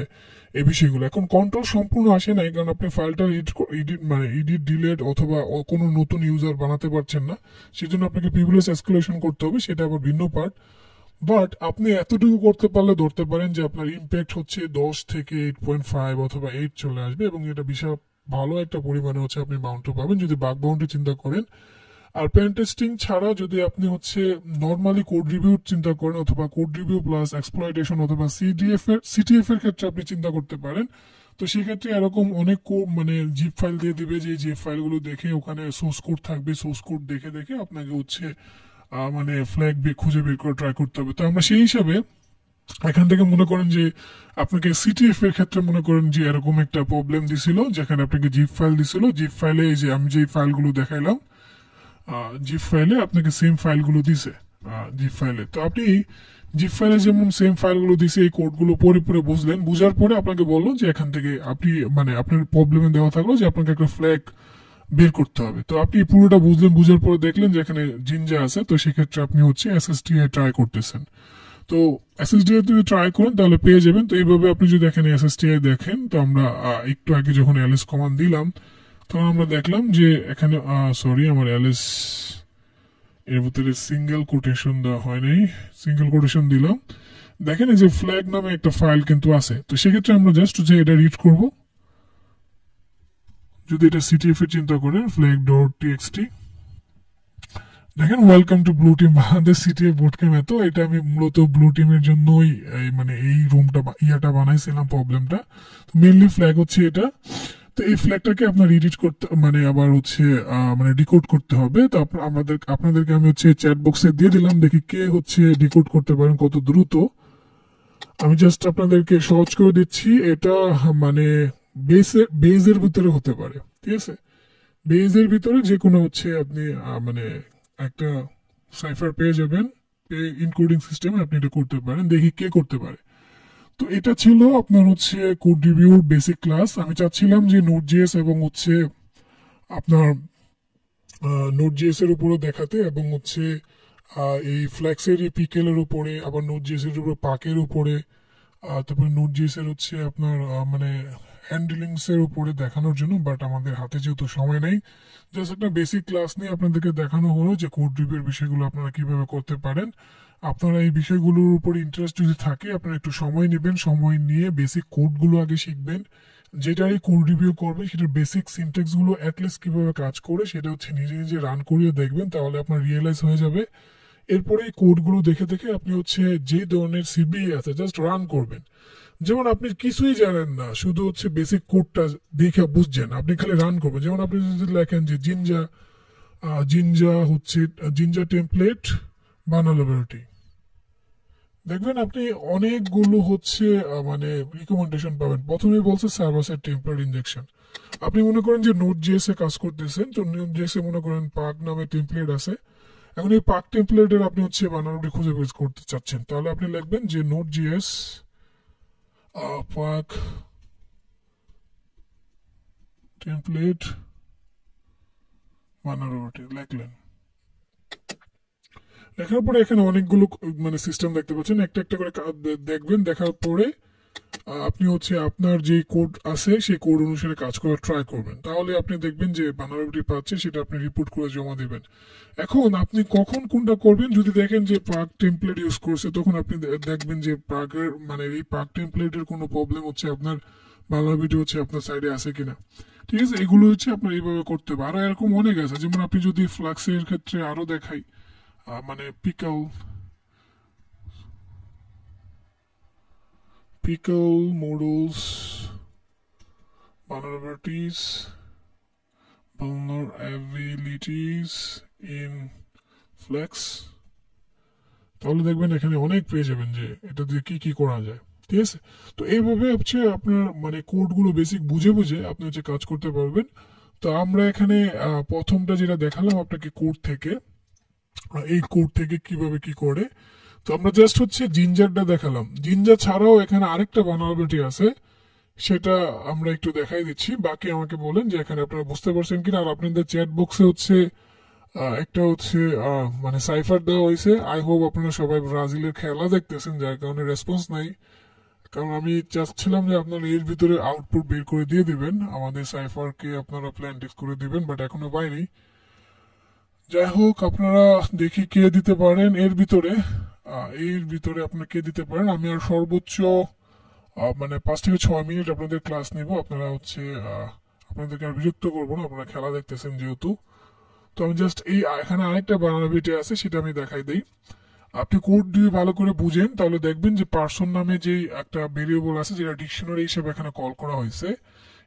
এই বিষয়গুলো। এখন কন্ট্রোল সম্পূর্ণ আসে নাই, কারণ আপনি ফাইলটা এডিট ডিলেট অথবা কোনো নতুন ইউজার বানাতে পারছেন না, সেজন্য আপনাকে প্রিভিলেজ এসকেলেশন করতে হবে, সেটা আবার ভিন্ন পার্ট। বাট আপনি এতটুকু করতে পারলে ধরতে পারেন যে আপনার ইম্প্যাক্ট হচ্ছে 10 থেকে 8.5 অথবা 8 চলে আসবে, এবং এটা বিশাল ভালো একটা পরিমাণে হচ্ছে আপনি বাউন্ডারি পাবেন যদি বাগ বাউন্ডারি চিন্তা করেন। আর পেন টেস্টিং ছাড়া যদি আপনি হচ্ছে নর্মালি কোড রিভিউ চিন্তা করেন, অথবা কোড রিভিউ প্লাস এক্সপ্লয়টেশন অথবা সিটিএফ এর ক্ষেত্রে আপনি চিন্তা করতে পারেন। তো সেক্ষেত্রে এরকম অনেক মানে জিপ ফাইল দিয়ে দিবে, যে জিপ ফাইলগুলো দেখে ওখানে সোর্স কোড থাকবে, সোর্স কোড দেখে দেখে আপনাকে হচ্ছে মানে ফ্ল্যাগ খুঁজে বের করে ট্রাই করতে হবে। তো আমরা সেই হিসাবে এখান থেকে মনে করেন যে আপনাকে সিটিএফ এর ক্ষেত্রে মনে করেন যে এরকম একটা প্রবলেম দিছিল, যেখানে আপনাকে জিপ ফাইল দিছিল, জিপ ফাইলে এই যে আমি যে ফাইলগুলো দেখাইলাম, জিপ ফাইলে আপনাকে সেম ফাইলগুলো দিছে জিপ ফাইলে। তো আপনি জিপ ফাইলে যেমন সেম ফাইলগুলো দিছে, এই কোডগুলো পরে বুঝলেন, বুঝার পরে আপনাকে বললো যে এখান থেকে আপনি মানে আপনার প্রবলেমে দেওয়া থাকলো যে আপনাকে একটা ফ্ল্যাগ বের করতে হবে। তো আপনি পুরোটা বুঝলেন, বুঝার পরে দেখলেন যে এখানে জিনজা আছে, তো সেক্ষেত্রে আপনি হচ্ছে এসএসটিআই ট্রাই করতেছেন। তো এসএসটিআই যদি ট্রাই করেন তাহলে পেয়ে যাবেন। তো এইভাবে আপনি যদি এখানে এসএসটিআই দেখেন, তো আমরা একটু আগে যখন এলএস কমান্ড দিলাম তখন আমরা দেখলাম যে এখানে সরি আমার এলএস এর ভিতরে সিঙ্গেল কোটেশন দেওয়া হয় নাই, সিঙ্গেল কোটেশন দিলাম, দেখেন এই যে ফ্ল্যাগ নামে একটা ফাইল কিন্তু আছে। তো সেক্ষেত্রে আমরা জাস্ট যে এটা রিড করব, যদি এটা সিটিএফ এর চিন্তা করেন ফ্ল্যাগ ডট টিএক্সটি, দেখেন welcome to blue team Bangladesh CTF boot camp. এত এটা আমি মূলত ব্লু টিমের জন্যই মানে এই রুমটা ইয়াটা বানাইছিলাম, প্রবলেমটা। তো মেনলি ফ্ল্যাগ হচ্ছে এটা। তো এই ফ্ল্যাগটাকে আপনার এডিট করতে মানে আবার হচ্ছে মানে ডিকোড করতে হবে। তো আপনাদেরকে আমি হচ্ছে চ্যাট বক্সে দিয়ে দিলাম, দেখি কে হচ্ছে ডিকোড করতে পারেন কত দ্রুত। আমি জাস্ট আপনাদেরকে সহজ করে দিচ্ছি। এটা মানে বেজের ভিতরে হতে পারে, ঠিক আছে? বেজের ভিতরে যে কোনো হচ্ছে আপনি মানে একটা সাইফার পেয়ে যাবেন, ইনকোডিং সিস্টেমে আপনি এটা করতে পারেন। দেখি কে করতে পারে। তো এটা ছিল আপনার হচ্ছে কোড রিভিউর বেসিক ক্লাস। আমি চাচ্ছিলাম যে নোট.জেএস এবং হচ্ছে আপনার নোট.জেএস এর উপরে দেখাতে, এবং হচ্ছে এই ফ্ল্যাক্সের এই পিকেলের উপরে, আবার নোট.জেএস এর উপরে পাকের উপরে, তারপরে নোট.জেএস এর হচ্ছে আপনার মানে হ্যান্ডলিংস এর উপরে দেখানোর জন্য। বাট আমাদের হাতে যেহেতু সময় নেই, জাস্ট একটা বেসিক ক্লাস নিয়ে আপনাদেরকে দেখানো হলো যে কোড রিভিউর বিষয়গুলো আপনারা কিভাবে করতে পারেন। আপনারা এই বিষয়গুলোর উপর ইন্টারেস্ট যদি থাকে, আপনারা একটু সময় নেবেন, সময় নিয়ে বেসিক কোডগুলো আগে শিখবেন। যেটাই কোড রিভিউ করবে সেটার বেসিক সিনট্যাক্সগুলো অ্যাটলিস্ট কিভাবে কাজ করে সেটা হচ্ছে নিজে নিজে রান করিয়ে দেখবেন, তাহলে আপনার রিয়েলাইজ হয়ে যাবে। এরপরে এই কোডগুলো দেখে দেখে আপনি হচ্ছে যে ধরনের সিবি আছে জাস্ট রান করবেন। যেমন আপনি কিছুই জানেন না, শুধু হচ্ছে বেসিক কোডটা দেখে বুঝছেন, আপনি খালি রান করবেন। যেমন আপনি যদি লেখেন যে জিঞ্জা টেমপ্লেট ভালনারেবিলিটি, দেখবেন আপনি অনেকগুলো হচ্ছে মানে রিকমেন্ডেশন পাবেন। প্রথমেই বলছে সার্ভার সাইড টেমপ্লেট ইনজেকশন। আপনি মনে করেন যে নোট.জেএস এ কাজ করতেছেন, তো নোট.জেএস এ মনে করেন পাক নামে টেমপ্লেট আছে। এখন এই পাক টেমপ্লেটের আপনি হচ্ছে ভালনারেবিলিটি খুঁজে বের করতে চাচ্ছেন, তাহলে আপনি লিখবেন যে নোট.জেএস পাক টেমপ্লেট ভালনারেবিলিটি লিখলেন। লেখার পরে এখানে অনেকগুলো মানে সিস্টেম দেখতে পাচ্ছেন, একটা একটা করে দেখবেন। দেখার পরে আপনি হচ্ছে আপনার যে কোড আছে সেই কোড অনুসারে কাজ করার ট্রাই করবেন, তাহলে আপনি দেখবেন যে ভালনারেবিলিটি পাচ্ছে, সেটা আপনি রিপোর্ট করে জমা দেবেন। এখন আপনি কখন কোনটা করবেন, যদি দেখেন যে পাক টেমপ্লেট ইউজ করছে, তখন আপনি দেখবেন যে পাকের মানে এই পাক টেমপ্লেটের কোনো প্রবলেম হচ্ছে, আপনার ভালনারেবিলিটি হচ্ছে আপনার সাইডে আছে কিনা, ঠিক আছে? এগুলো হচ্ছে আপনার এইভাবে করতে হবে। আরো এরকম অনেক আছে, যেমন আপনি যদি ফ্লাক্সের ক্ষেত্রে আরো দেখাই, মানে pickle models vulnerabilities in Flex, তাহলে দেখবেন এখানে অনেক পেয়ে যাবেন যে এটা দিয়ে কি কি করা যায়, ঠিক আছে? তো এইভাবে হচ্ছে আপনার মানে কোডগুলো বেসিক বুঝে বুঝে আপনি হচ্ছে কাজ করতে পারবেন। তো আমরা এখানে প্রথমটা যেটা দেখালাম আপনাকে কোড থেকে, এই কোড থেকে কিভাবে কি করে। তো আমরা জাস্ট হচ্ছে জিঞ্জারটা দেখালাম। জিঞ্জার ছাড়াও এখানে আরেকটা ভালনারেবিলিটি আছে, সেটা আমরা একটু দেখাই দিচ্ছি। বাকি আমাকে বলেন যে এখানে আপনারা বুঝতে পারছেন কিনা। আর আপনাদের চ্যাট বক্সে হচ্ছে একটা হচ্ছে মানে সাইফার দেওয়া হয়েছে। আই হোপ আপনারা সবাই ব্রাজিলের খেলা দেখতেছেন, যার কারণে রেসপন্স নাই। কারণ আমি চাচ্ছিলাম যে আপনারা এর ভিতরে আউটপুট বের করে দিয়ে দিবেন, আমাদের সাইফারকে আপনারা প্ল্যান টেক্সট করে দিবেন, বাট এখনো পাইনি। যাই হোক, আপনারা দেখি কে দিতে পারেন এর ভিতরে আপনারা কে দিতে পারেন। আমি আর সর্বোচ্চ মানে 5 থেকে 6 মিনিট আপনাদের ক্লাস নেব। আপনারা হচ্ছে আপনাদেরকে আর বিরক্ত করবো না, আপনারা খেলা দেখতেছেন যেহেতু। তো আমি জাস্ট এই এখানে আরেকটা ভালনারেবিলিটি আছে, সেটা আমি দেখাই দিই। আপনি কোড দিয়ে ভালো করে বুঝেন, তাহলে দেখবেন যে পার্সন নামে যে একটা ভেরিয়েবল আছে, যেটা ডিকশনারি হিসেবে এখানে কল করা হয়েছে,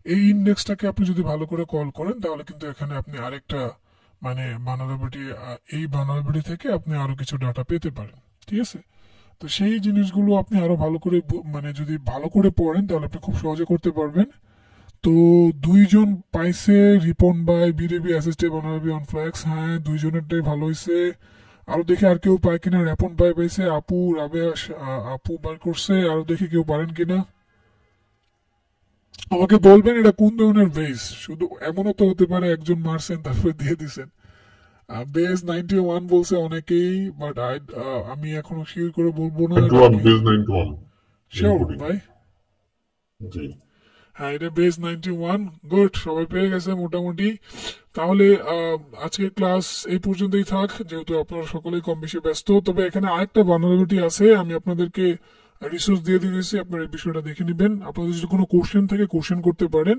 এই ইন্ডেক্সটাকে আপনি যদি ভালো করে কল করেন, তাহলে কিন্তু এখানে আপনি আরেকটা মানে ভালনারেবিলিটি, এই ভালনারেবিলিটি থেকে আপনি আরো কিছু ডাটা পেতে পারেন, ঠিক আছে? তো সেই জিনিসগুলো আপনি আরো ভালো করে মানে যদি ভালো করে পড়েন, তাহলে আপনি খুব সহজে করতে পারবেন। তো 2 জন পাইছে, রিপন বাই বিডিবি অ্যাসিস্টে ভালনারেবিলিটি অন ফ্ল্যাক্স। হ্যাঁ, 2 জনেরটাই ভালো হয়েছে। আরো দেখি আর কেউ পায় কিনা। রেপন বাই পাইছে, আপু বার করছে। আরো দেখি কেউ পারেন কিনা, আমাকে বলবেন এটা কোন ধরনের বেস। শুধু এমনও তো হতে পারে একজন মারছেন তারপরে দিয়ে দিছেন। বেস 91 বলছে অনেকেই, বাট আমি এখনো শিওর করে বলবো না। শিওর ভাই? জি হ্যাঁ, এটা বেস 91। গুড, সবাই পেয়ে গেছে মোটামুটি। তাহলে আজকের ক্লাস এই পর্যন্তই থাক, যেহেতু আপনারা সকলেই কম বেশি ব্যস্ত। তবে এখানে আরেকটা ভালনারেবিলিটি আছে, আমি আপনাদেরকে রিসোর্স দিয়ে দিয়েছি, আপনারা এই বিষয়টা দেখে নেবেন। আপনাদের যদি কোনো কোশ্চেন থাকে কোশ্চেন করতে পারেন।